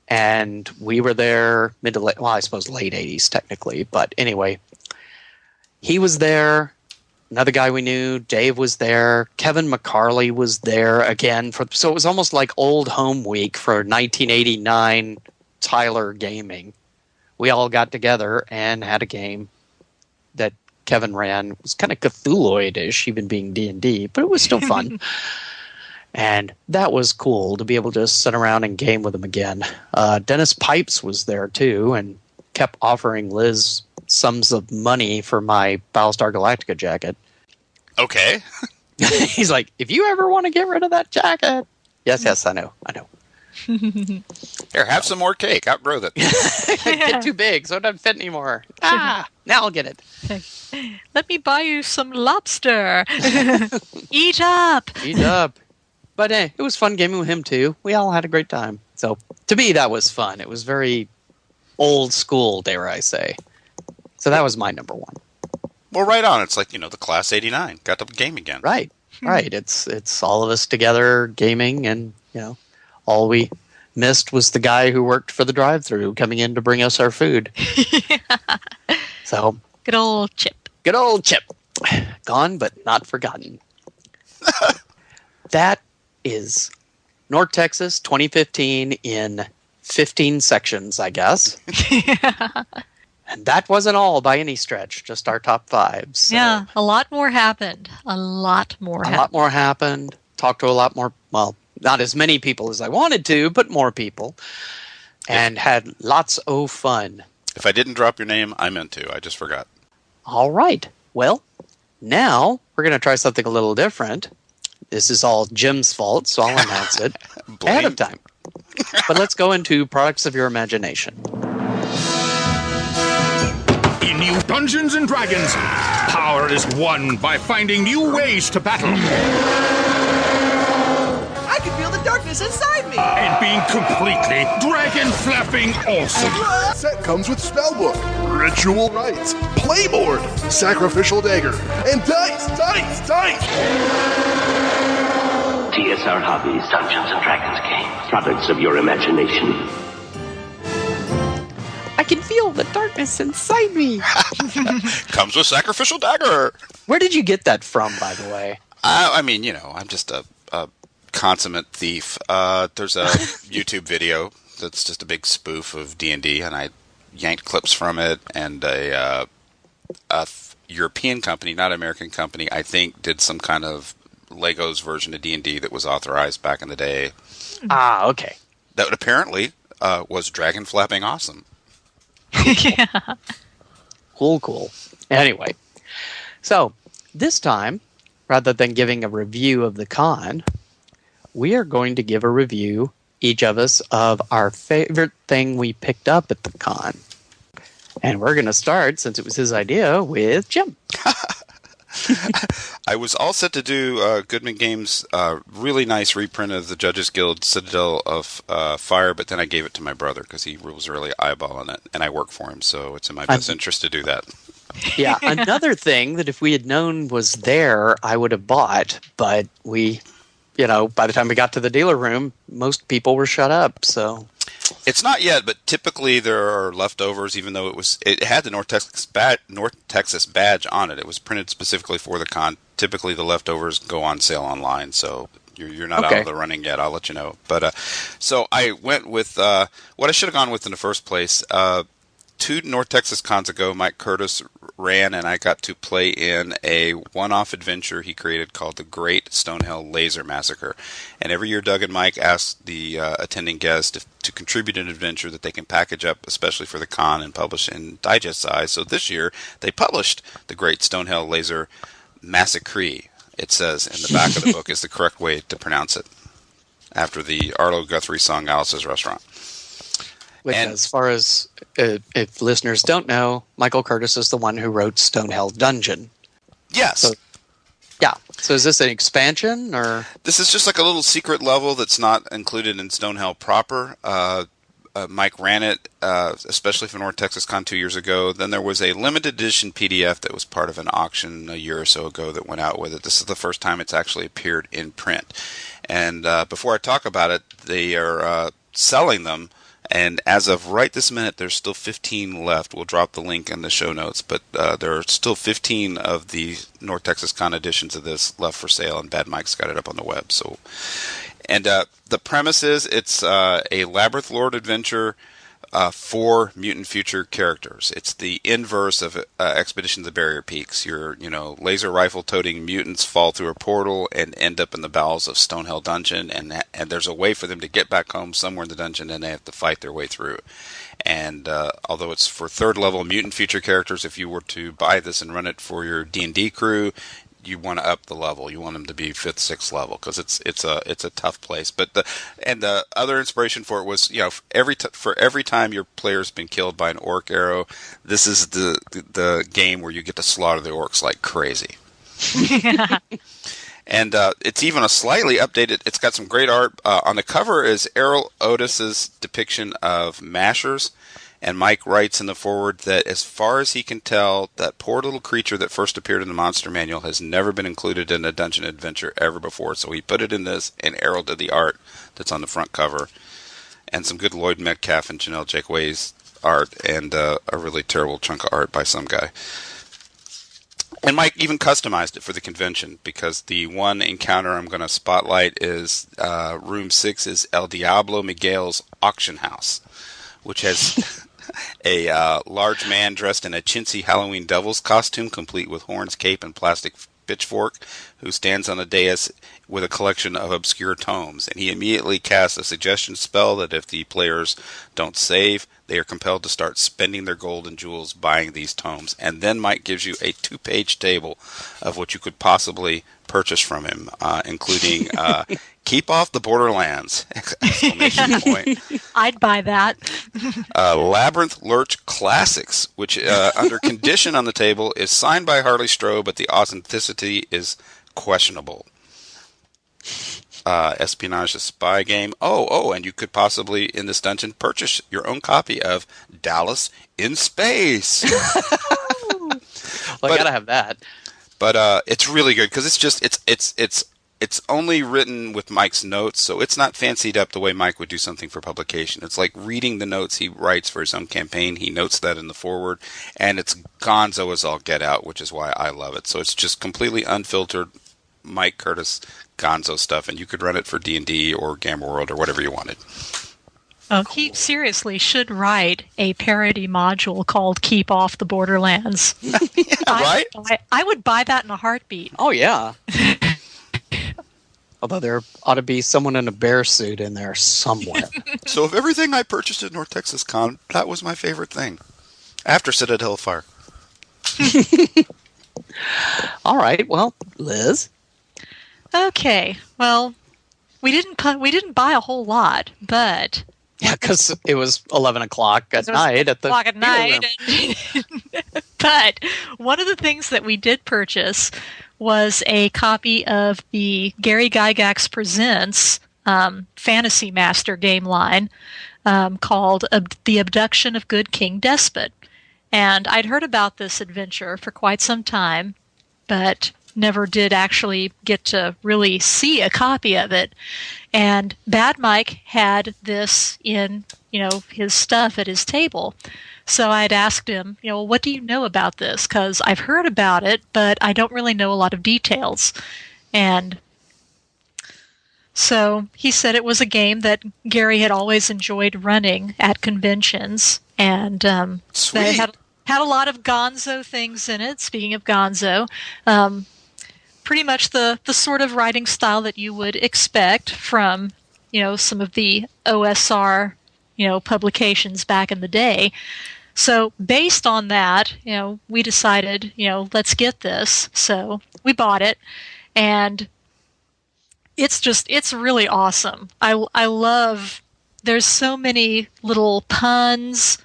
and we were there late 80s technically. But anyway, he was there. Another guy we knew, Dave, was there. Kevin McCarley was there again. So it was almost like old home week for 1989 Tyler gaming. We all got together and had a game that Kevin ran. It was kind of Cthulhuid-ish, even being D&D, but it was still fun. And that was cool to be able to sit around and game with him again. Dennis Pipes was there too and kept offering Liz sums of money for my Battlestar Galactica jacket.
Okay.
He's like, if you ever want to get rid of that jacket. Yes, I know.
Here, have some more cake. Outgrow that.
Get too big, so it doesn't fit anymore. Now I'll get it.
Let me buy you some lobster. Eat up.
But it was fun gaming with him, too. We all had a great time. So, to me, that was fun. It was very old school, dare I say. So that was my number one.
Well, right on. It's like, the Class 89. Got to game again.
Right. It's all of us together gaming, and, all we missed was the guy who worked for the drive-thru coming in to bring us our food. So,
Good old Chip.
Gone but not forgotten. That is North Texas 2015 in 15 sections, I guess. And that wasn't all by any stretch, just our top 5. So
Yeah, a lot more happened.
A lot more happened. Talked to a lot more, well, not as many people as I wanted to, but more people. And had lots of fun.
If I didn't drop your name, I meant to. I just forgot.
All right. Well, now we're going to try something a little different. This is all Jim's fault, so I'll announce it ahead of time. But let's go into products of your imagination.
In new Dungeons & Dragons, power is won by finding new ways to battle.
I can feel the darkness inside me.
And being completely dragon-flapping awesome.
Set comes with spellbook, ritual rites, playboard, sacrificial dagger, and dice.
TSR Hobbies, Dungeons & Dragons games, products of your imagination.
I can feel the darkness inside me.
Comes with sacrificial dagger.
Where did you get that from, by the way?
I mean, I'm just a consummate thief. There's a YouTube video that's just a big spoof of D&D, and I yanked clips from it, and a European company, not an American company, I think did some kind of Legos version of D&D that was authorized back in the day.
Ah, okay.
That apparently was dragon flapping awesome.
Yeah.
Cool. Anyway, so this time, rather than giving a review of the con, we are going to give a review, each of us, of our favorite thing we picked up at the con. And we're going to start, since it was his idea, with Jim.
I was all set to do Goodman Games' really nice reprint of the Judges Guild Citadel of Fire, but then I gave it to my brother because he was really eyeballing it, and I work for him, so it's in my best interest to do that.
Yeah, another thing that if we had known was there, I would have bought, but we, by the time we got to the dealer room, most people were shut up, so...
It's not yet, but typically there are leftovers. Even though it had the North Texas badge on it. It was printed specifically for the con. Typically, the leftovers go on sale online, so you're not out of the running yet. I'll let you know. But so I went with what I should have gone with in the first place. 2 North Texas cons ago, Mike Curtis ran, and I got to play in a one-off adventure he created called the Great Stonehell Lazer Massacre. And every year, Doug and Mike ask the attending guests to contribute an adventure that they can package up, especially for the con, and publish in digest size. So this year, they published the Great Stonehell Lazer Massacre. It says in the back of the book is the correct way to pronounce it, after the Arlo Guthrie song Alice's Restaurant.
Which, as far as, if listeners don't know, Michael Curtis is the one who wrote Stonehell Dungeon.
Yes.
So, yeah. So is this an expansion, or?
This is just like a little secret level that's not included in Stonehell proper. Mike ran it, especially for North Texas Con 2 years ago. Then there was a limited edition PDF that was part of an auction a year or so ago that went out with it. This is the first time it's actually appeared in print. And before I talk about it, they are selling them. And as of right this minute, there's still 15 left. We'll drop the link in the show notes. But there are still 15 of the North Texas Con editions of this left for sale, and Bad Mike's got it up on the web. So, and the premise is it's a Labyrinth Lord adventure for mutant future characters. It's the inverse of Expedition to the Barrier Peaks. Your laser rifle toting mutants fall through a portal and end up in the bowels of Stonehell Dungeon, and there's a way for them to get back home somewhere in the dungeon, and they have to fight their way through. And although it's for third level mutant future characters, if you were to buy this and run it for your D&D crew, you want to up the level. You want them to be 5th, 6th level because it's a tough place. But the other inspiration for it was, for every time your player's been killed by an orc arrow, this is the game where you get to slaughter the orcs like crazy. And it's even a slightly updated. It's got some great art. On the cover is Errol Otis's depiction of mashers. And Mike writes in the foreword that as far as he can tell, that poor little creature that first appeared in the Monster Manual has never been included in a dungeon adventure ever before. So he put it in this, and Errol did the art that's on the front cover. And some good Lloyd Metcalf and Janelle Jakeway's art, and a really terrible chunk of art by some guy. And Mike even customized it for the convention, because the one encounter I'm going to spotlight is Room 6 is El Diablo Miguel's auction house, which has a large man dressed in a chintzy Halloween devil's costume, complete with horns, cape, and plastic pitchfork, who stands on a dais with a collection of obscure tomes. And he immediately casts a suggestion spell that if the players don't save, they are compelled to start spending their gold and jewels buying these tomes. And then Mike gives you a 2-page table of what you could possibly purchase from him, including Keep Off the Borderlands! Exclamation point.
I'd buy that.
Labyrinth Lurch Classics, which under condition on the table is signed by Harley Stroh, but the authenticity is questionable. Espionage, a spy game. And you could possibly, in this dungeon, purchase your own copy of Dallas in Space.
I gotta have that.
But it's really good because it's only written with Mike's notes, so it's not fancied up the way Mike would do something for publication. It's like reading the notes he writes for his own campaign. He notes that in the foreword, and it's gonzo as all get out, which is why I love it. So it's just completely unfiltered Mike Curtis gonzo stuff, and you could run it for D&D or Gamma World or whatever you wanted.
Oh, he seriously should write a parody module called Keep Off the Borderlands.
Right?
I would buy that in a heartbeat.
Oh, yeah. Although there ought to be someone in a bear suit in there somewhere.
So of everything I purchased at North Texas Con, that was my favorite thing. After Citadel Fire.
All right. Well, Liz?
Okay. Well, we didn't buy a whole lot, but...
Yeah, because it was 11 o'clock at night at the
But one of the things that we did purchase was a copy of the Gary Gygax Presents Fantasy Master game line called The Abduction of Good King Despot. And I'd heard about this adventure for quite some time, but never did actually get to really see a copy of it. And Bad Mike had this in, his stuff at his table. So I'd asked him, what do you know about this? Because I've heard about it, but I don't really know a lot of details. And so he said it was a game that Gary had always enjoyed running at conventions. And that it had a lot of gonzo things in it, speaking of gonzo. Pretty much the sort of writing style that you would expect from, some of the OSR, publications back in the day. So based on that, we decided, let's get this. So we bought it, and it's really awesome. I love, there's so many little puns,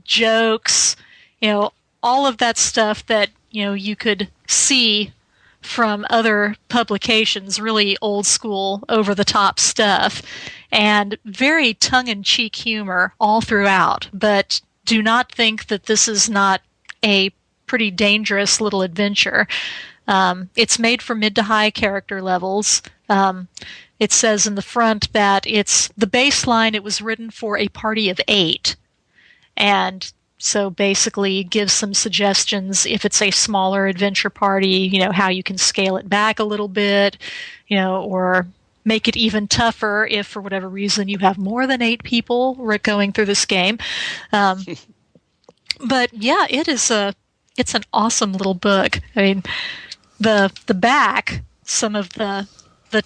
jokes, all of that stuff that, you could see from other publications, really old school, over-the-top stuff, and very tongue-in-cheek humor all throughout. But do not think that this is not a pretty dangerous little adventure. It's made for mid to high character levels. It says in the front that it's the baseline, it was written for a party of 8. And so basically gives some suggestions if it's a smaller adventure party, how you can scale it back a little bit, or make it even tougher if for whatever reason you have more than 8 people going through this game. But yeah, it's an awesome little book. I mean, the back, some of the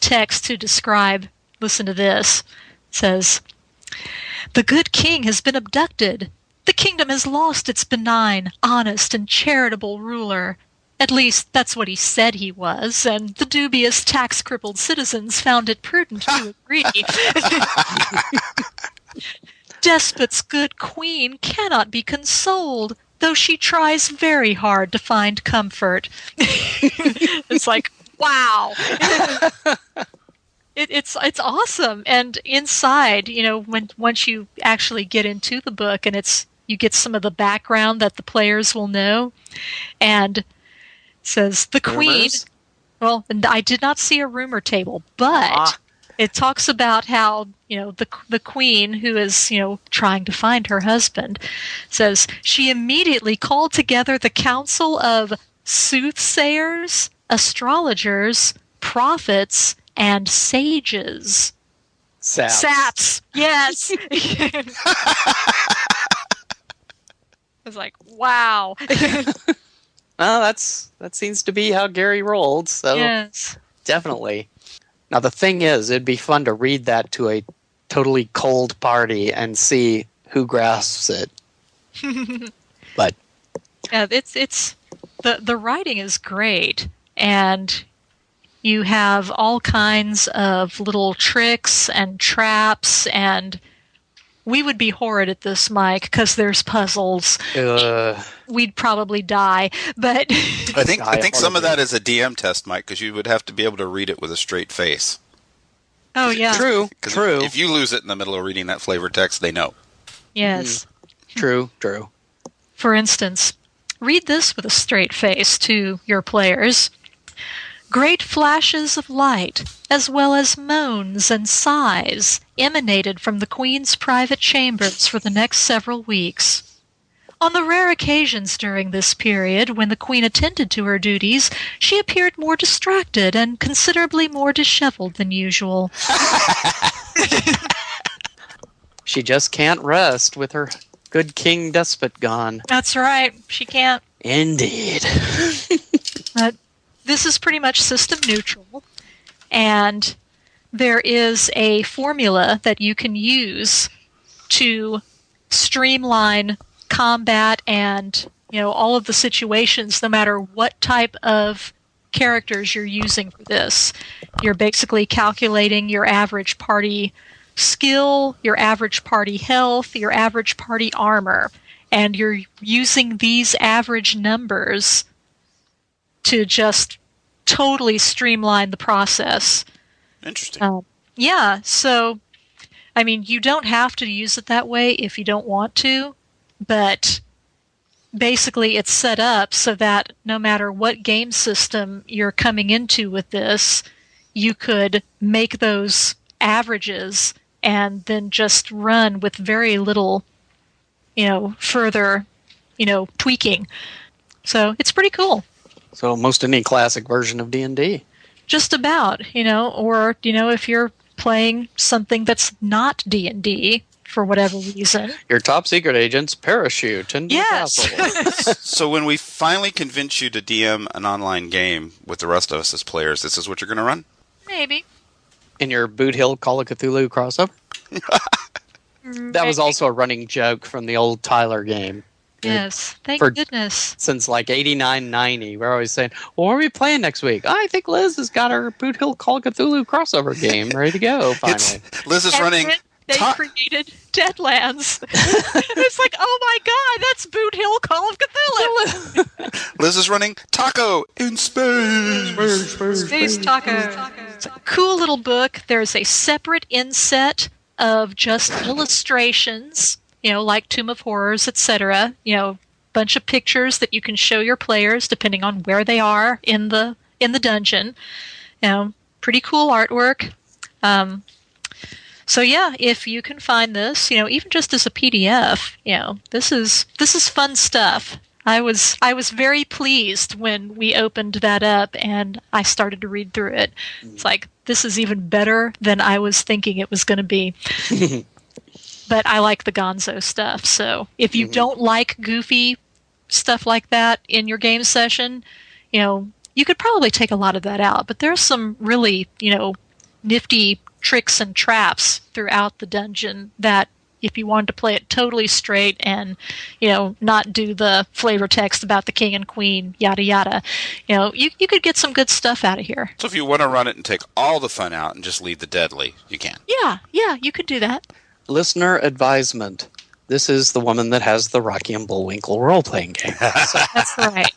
text to describe, listen to this, says, "The good king has been abducted. The kingdom has lost its benign, honest, and charitable ruler. At least that's what he said he was, and the dubious tax-crippled citizens found it prudent to agree. Despot's good queen cannot be consoled, though she tries very hard to find comfort. It's like, wow. It's awesome. And inside, once you actually get into the book and you get some of the background that the players will know, and it says the queen.
Rumors?
Well, and I did not see a rumor table, but it talks about how the queen, who is trying to find her husband, says she immediately called together the council of soothsayers, astrologers, prophets, and sages. Saps. Yes. I was like, wow.
Well, that seems to be how Gary rolled, so
yes.
Definitely. Now, the thing is, it'd be fun to read that to a totally cold party and see who grasps it. But
yeah, it's the writing is great, and you have all kinds of little tricks and traps, and we would be horrid at this, Mike, because there's puzzles. We'd probably die, but
I think some of that is a DM test, Mike, because you would have to be able to read it with a straight face.
Oh yeah,
true.
If you lose it in the middle of reading that flavor text, they know.
Yes.
True.
For instance, read this with a straight face to your players. Great flashes of light, as well as moans and sighs, emanated from the Queen's private chambers for the next several weeks. On the rare occasions during this period when the Queen attended to her duties, she appeared more distracted and considerably more disheveled than usual.
She just can't rest with her good king despot gone.
That's right. She can't.
Indeed.
But this is pretty much system neutral, and there is a formula that you can use to streamline combat and all of the situations, no matter what type of characters you're using for this. You're basically calculating your average party skill, your average party health, your average party armor, and you're using these average numbers to just totally streamline the process.
Interesting.
Yeah, so, I mean, you don't have to use it that way if you don't want to, but basically it's set up so that no matter what game system you're coming into with this, you could make those averages and then just run with very little, further, tweaking. So it's pretty cool.
So almost any classic version of D&D.
Just about, or, if you're playing something that's not D&D for whatever reason.
Your top secret agents parachute into the castle.
So when we finally convince you to DM an online game with the rest of us as players, this is what you're going to run?
Maybe.
In your Boot Hill Call of Cthulhu crossover? That was also a running joke from the old Tyler game.
Yes, thank goodness.
Since like 89, 90, we're always saying, well, what are we playing next week? I think Liz has got her Boot Hill Call of Cthulhu crossover game ready to go, finally.
Liz is running...
They created Deadlands. It's like, oh my god, that's Boot Hill Call of Cthulhu.
Liz is running Taco in space.
Space Taco. It's a cool little book. There's a separate inset of just illustrations, like Tomb of Horrors, etc. Bunch of pictures that you can show your players depending on where they are in the dungeon. Pretty cool artwork. So yeah, if you can find this, even just as a PDF, this is fun stuff. I was very pleased when we opened that up and I started to read through it. It's like, this is even better than I was thinking it was going to be. But I like the gonzo stuff. So if you don't like goofy stuff like that in your game session, you could probably take a lot of that out. But there's some really, nifty tricks and traps throughout the dungeon that if you wanted to play it totally straight and, not do the flavor text about the king and queen, yada yada, you could get some good stuff out of here.
So if you want to run it and take all the fun out and just leave the deadly, you can.
Yeah, you could do that.
Listener advisement. This is the woman that has the Rocky and Bullwinkle role-playing game.
That's right.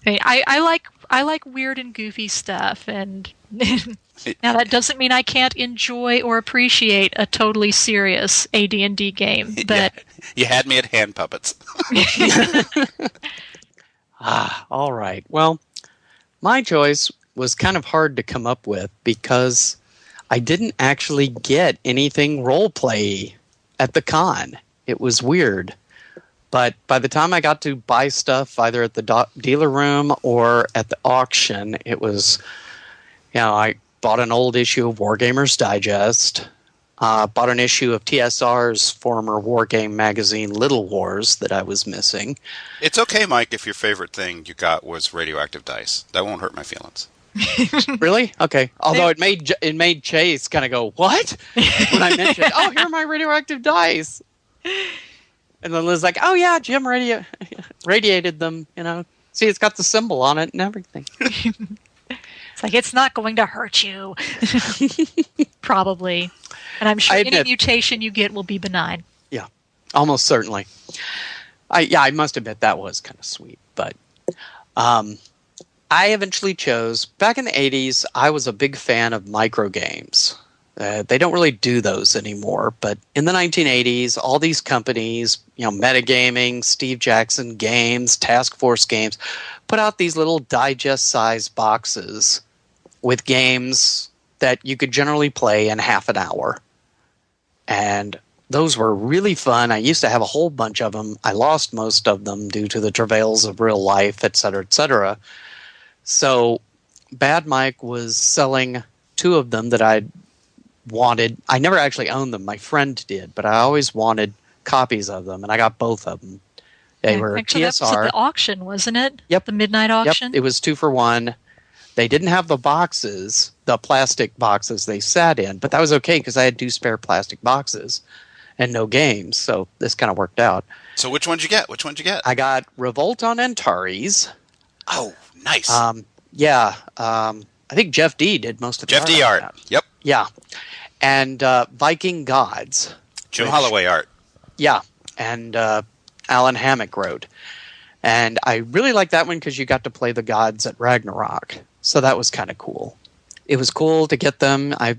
I like weird and goofy stuff, and now that doesn't mean I can't enjoy or appreciate a totally serious AD&D game. But
you had me at hand puppets.
All right. Well, my choice was kind of hard to come up with because I didn't actually get anything role-play at the con. It was weird. But by the time I got to buy stuff either at the dealer room or at the auction, it was, I bought an old issue of Wargamers Digest, bought an issue of TSR's former wargame magazine Little Wars that I was missing.
It's okay, Mike, if your favorite thing you got was radioactive dice. That won't hurt my feelings.
Really? Okay. Although it made Chase kind of go, what? When I mentioned, here are my radioactive dice. And then Liz's like, oh yeah, Jim radiated them, See, it's got the symbol on it and everything.
It's like, it's not going to hurt you. Probably. And I'm sure any mutation you get will be benign.
Yeah, almost certainly. I must admit that was kind of sweet. But I eventually chose, back in the 80s, I was a big fan of micro games. They don't really do those anymore, but in the 1980s, all these companies, Metagaming, Steve Jackson Games, Task Force Games, put out these little digest-sized boxes with games that you could generally play in half an hour. And those were really fun. I used to have a whole bunch of them. I lost most of them due to the travails of real life, et cetera, et cetera. So Bad Mike was selling 2 of them that I wanted. I never actually owned them. My friend did, but I always wanted copies of them, and I got both of them. They were TSR.
That was at the auction, wasn't it? Yep. The midnight auction?
Yep. It was 2 for 1. They didn't have the boxes, the plastic boxes they sat in, but that was okay because I had 2 spare plastic boxes and no games, so this kind of worked out.
So which one'd you get?
I got Revolt on Antares.
Oh, nice.
I think Jeff D did most of the
Jeff D art. Yep.
Yeah. And Viking Gods.
Jim Holloway art.
Yeah. And Alan Hammock wrote. And I really liked that one because you got to play the gods at Ragnarok. So that was kind of cool. It was cool to get them. I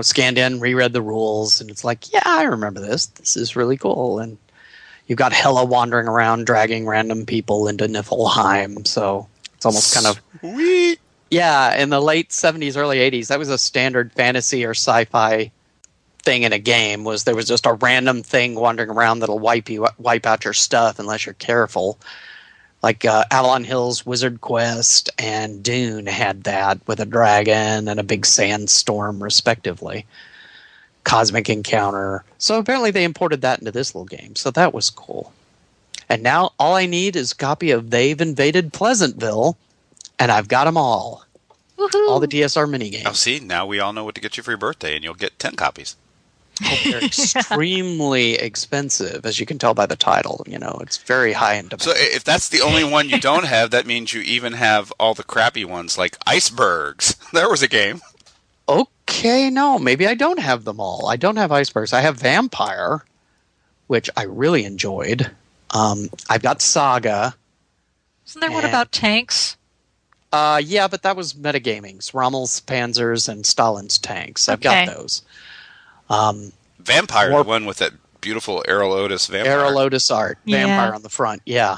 scanned in, reread the rules, and it's like, yeah, I remember this. This is really cool. And you've got Hela wandering around, dragging random people into Niflheim. So it's almost kind of...
Sweet!
Yeah, in the late 70s, early 80s, that was a standard fantasy or sci-fi thing in a game, was there was just a random thing wandering around that'll wipe out your stuff unless you're careful. Like Avalon Hill's Wizard Quest and Dune had that with a dragon and a big sandstorm, respectively. Cosmic Encounter. So apparently they imported that into this little game, so that was cool. And now all I need is a copy of They've Invaded Pleasantville, and I've got them all.
Woohoo.
All the DSR minigames.
Oh, see, now we all know what to get you for your birthday, and you'll get 10 copies.
They're extremely expensive, as you can tell by the title. It's very high in demand.
So if that's the only one you don't have, that means you even have all the crappy ones, like Icebergs. There was a game.
Okay, no, maybe I don't have them all. I don't have Icebergs. I have Vampire, which I really enjoyed. I've got Saga.
Isn't there one about tanks?
Yeah, but that was metagaming's. Rommel's Panzers and Stalin's tanks. I've got those.
Vampire, the one with that beautiful Errol Otis vampire.
Errol Otis art. Yeah. Vampire on the front. Yeah.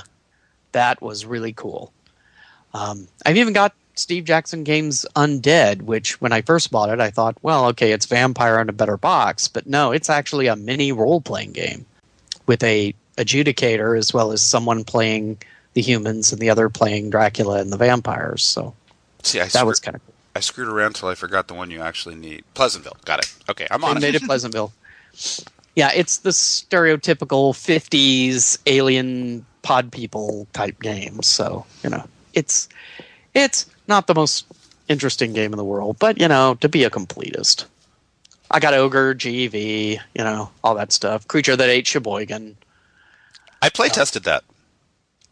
That was really cool. I've even got Steve Jackson Games Undead, which when I first bought it, I thought, well, okay, it's Vampire in a better box. But no, it's actually a mini role-playing game with a adjudicator as well as someone playing the humans and the other playing Dracula and the vampires. So that was kind of cool.
I screwed around till I forgot the one you actually need. Pleasantville. Got it. Okay, I'm on it.
Native Pleasantville. Yeah, it's the stereotypical 50s alien pod people type game. So, it's not the most interesting game in the world, but, to be a completist. I got Ogre, GV, all that stuff. Creature that ate Sheboygan.
I play tested that.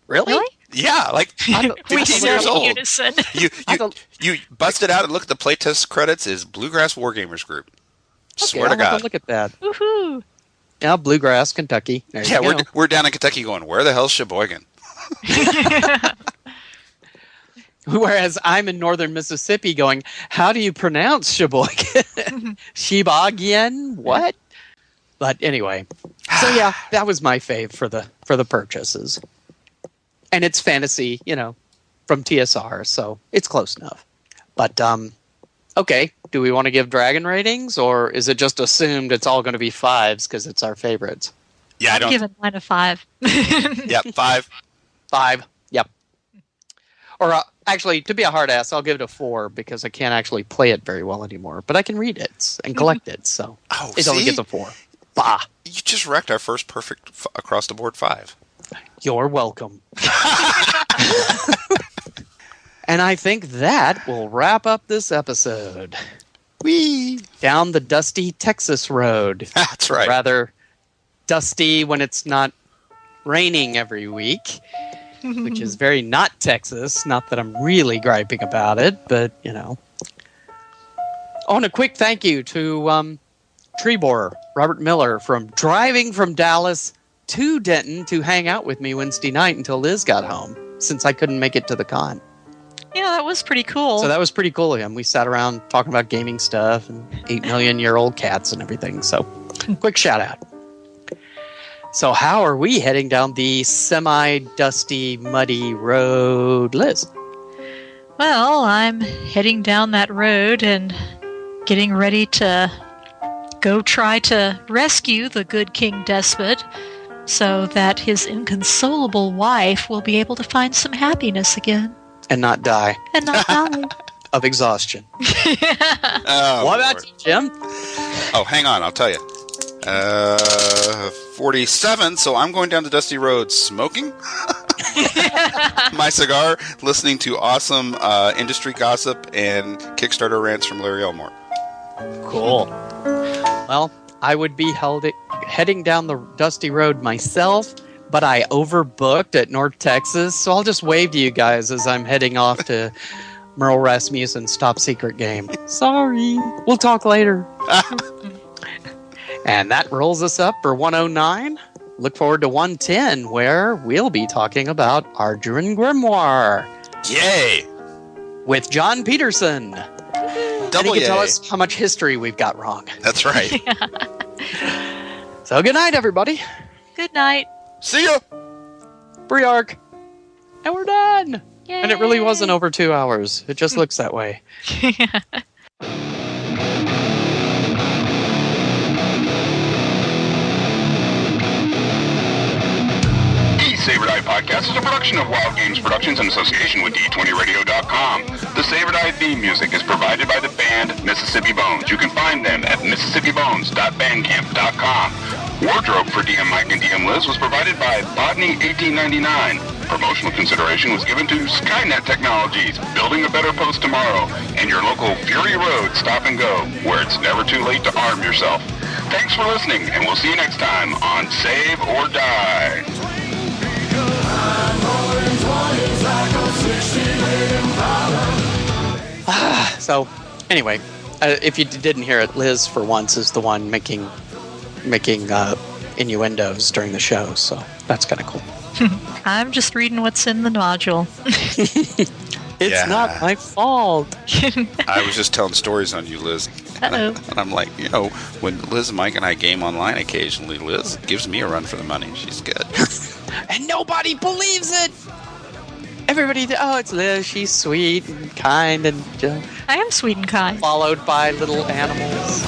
Really?
Yeah, like 15 years old.
Unison.
You busted out and look at the playtest credits is Bluegrass Wargamers Group. Swear to God.
Have to look at that.
Woohoo!
Yeah, Bluegrass, Kentucky. There you go.
We're down in Kentucky going, where the hell's Sheboygan?
Whereas I'm in northern Mississippi going, how do you pronounce Sheboygan? Sheboygan? What? But anyway. So yeah, that was my fave for the purchases. And it's fantasy, from TSR, so it's close enough. But okay, do we want to give dragon ratings, or is it just assumed it's all going to be 5s because it's our favorites?
Yeah,
I'm giving mine a 5.
Yep, 5.
5. Yep. Or actually, to be a hard ass, I'll give it a 4 because I can't actually play it very well anymore. But I can read it and collect it, so it only gets a 4. Bah!
You just wrecked our first perfect across the board 5.
You're welcome. And I think that will wrap up this episode.
Whee!
Down the dusty Texas road.
That's right.
Rather dusty when it's not raining every week, which is very not Texas. Not that I'm really griping about it, but, Oh, and a quick thank you to Tree Borer, Robert Miller, from driving from Dallas to Denton to hang out with me Wednesday night until Liz got home, since I couldn't make it to the con.
Yeah, that was pretty cool.
So that was pretty cool of him. We sat around talking about gaming stuff and 8 million-year-old cats and everything. So, quick shout out. So how are we heading down the semi-dusty, muddy road, Liz?
Well, I'm heading down that road and getting ready to go try to rescue the good King Despot so that his inconsolable wife will be able to find some happiness again.
And not die.
And not die.
Of exhaustion.
Oh,
what about you, Jim?
Oh, hang on, I'll tell you. 47, so I'm going down the dusty road smoking my cigar, listening to awesome industry gossip and Kickstarter rants from Larry Elmore.
Cool. Well, I would be heading down the dusty road myself, but I overbooked at North Texas, so I'll just wave to you guys as I'm heading off to Merle Rasmussen's top secret game. Sorry. We'll talk later. And that rolls us up for 109. Look forward to 110, where we'll be talking about Arduin Grimoire.
Yay!
With John Peterson.
Double
he can
yay.
tell us how much history we've got wrong.
That's right.
So good night, everybody.
Good night.
See ya!
Briark. And we're done.
Yay.
And it really wasn't over 2 hours. It just looks that way.
Saber Die Podcast is a production of Wild Games Productions in association with D20Radio.com. The Saber Die theme music is provided by the band Mississippi Bones. You can find them at mississippibones.bandcamp.com. Wardrobe for DM Mike and DM Liz was provided by Botany 1899. Promotional consideration was given to Skynet Technologies, building a better post tomorrow, and your local Fury Road Stop and Go, where it's never too late to arm yourself. Thanks for listening, and we'll see you next time on Save or Die.
So, anyway, if you didn't hear it, Liz, for once, is the one making innuendos during the show, so that's kind of cool.
I'm just reading what's in the nodule.
It's not my fault.
I was just telling stories on you, Liz.
Uh-oh.
And I'm like, when Liz, Mike, and I game online occasionally, Liz gives me a run for the money. She's good.
And nobody believes it! Everybody, it's Liz, she's sweet and kind and
I am sweet and kind.
Followed by little animals.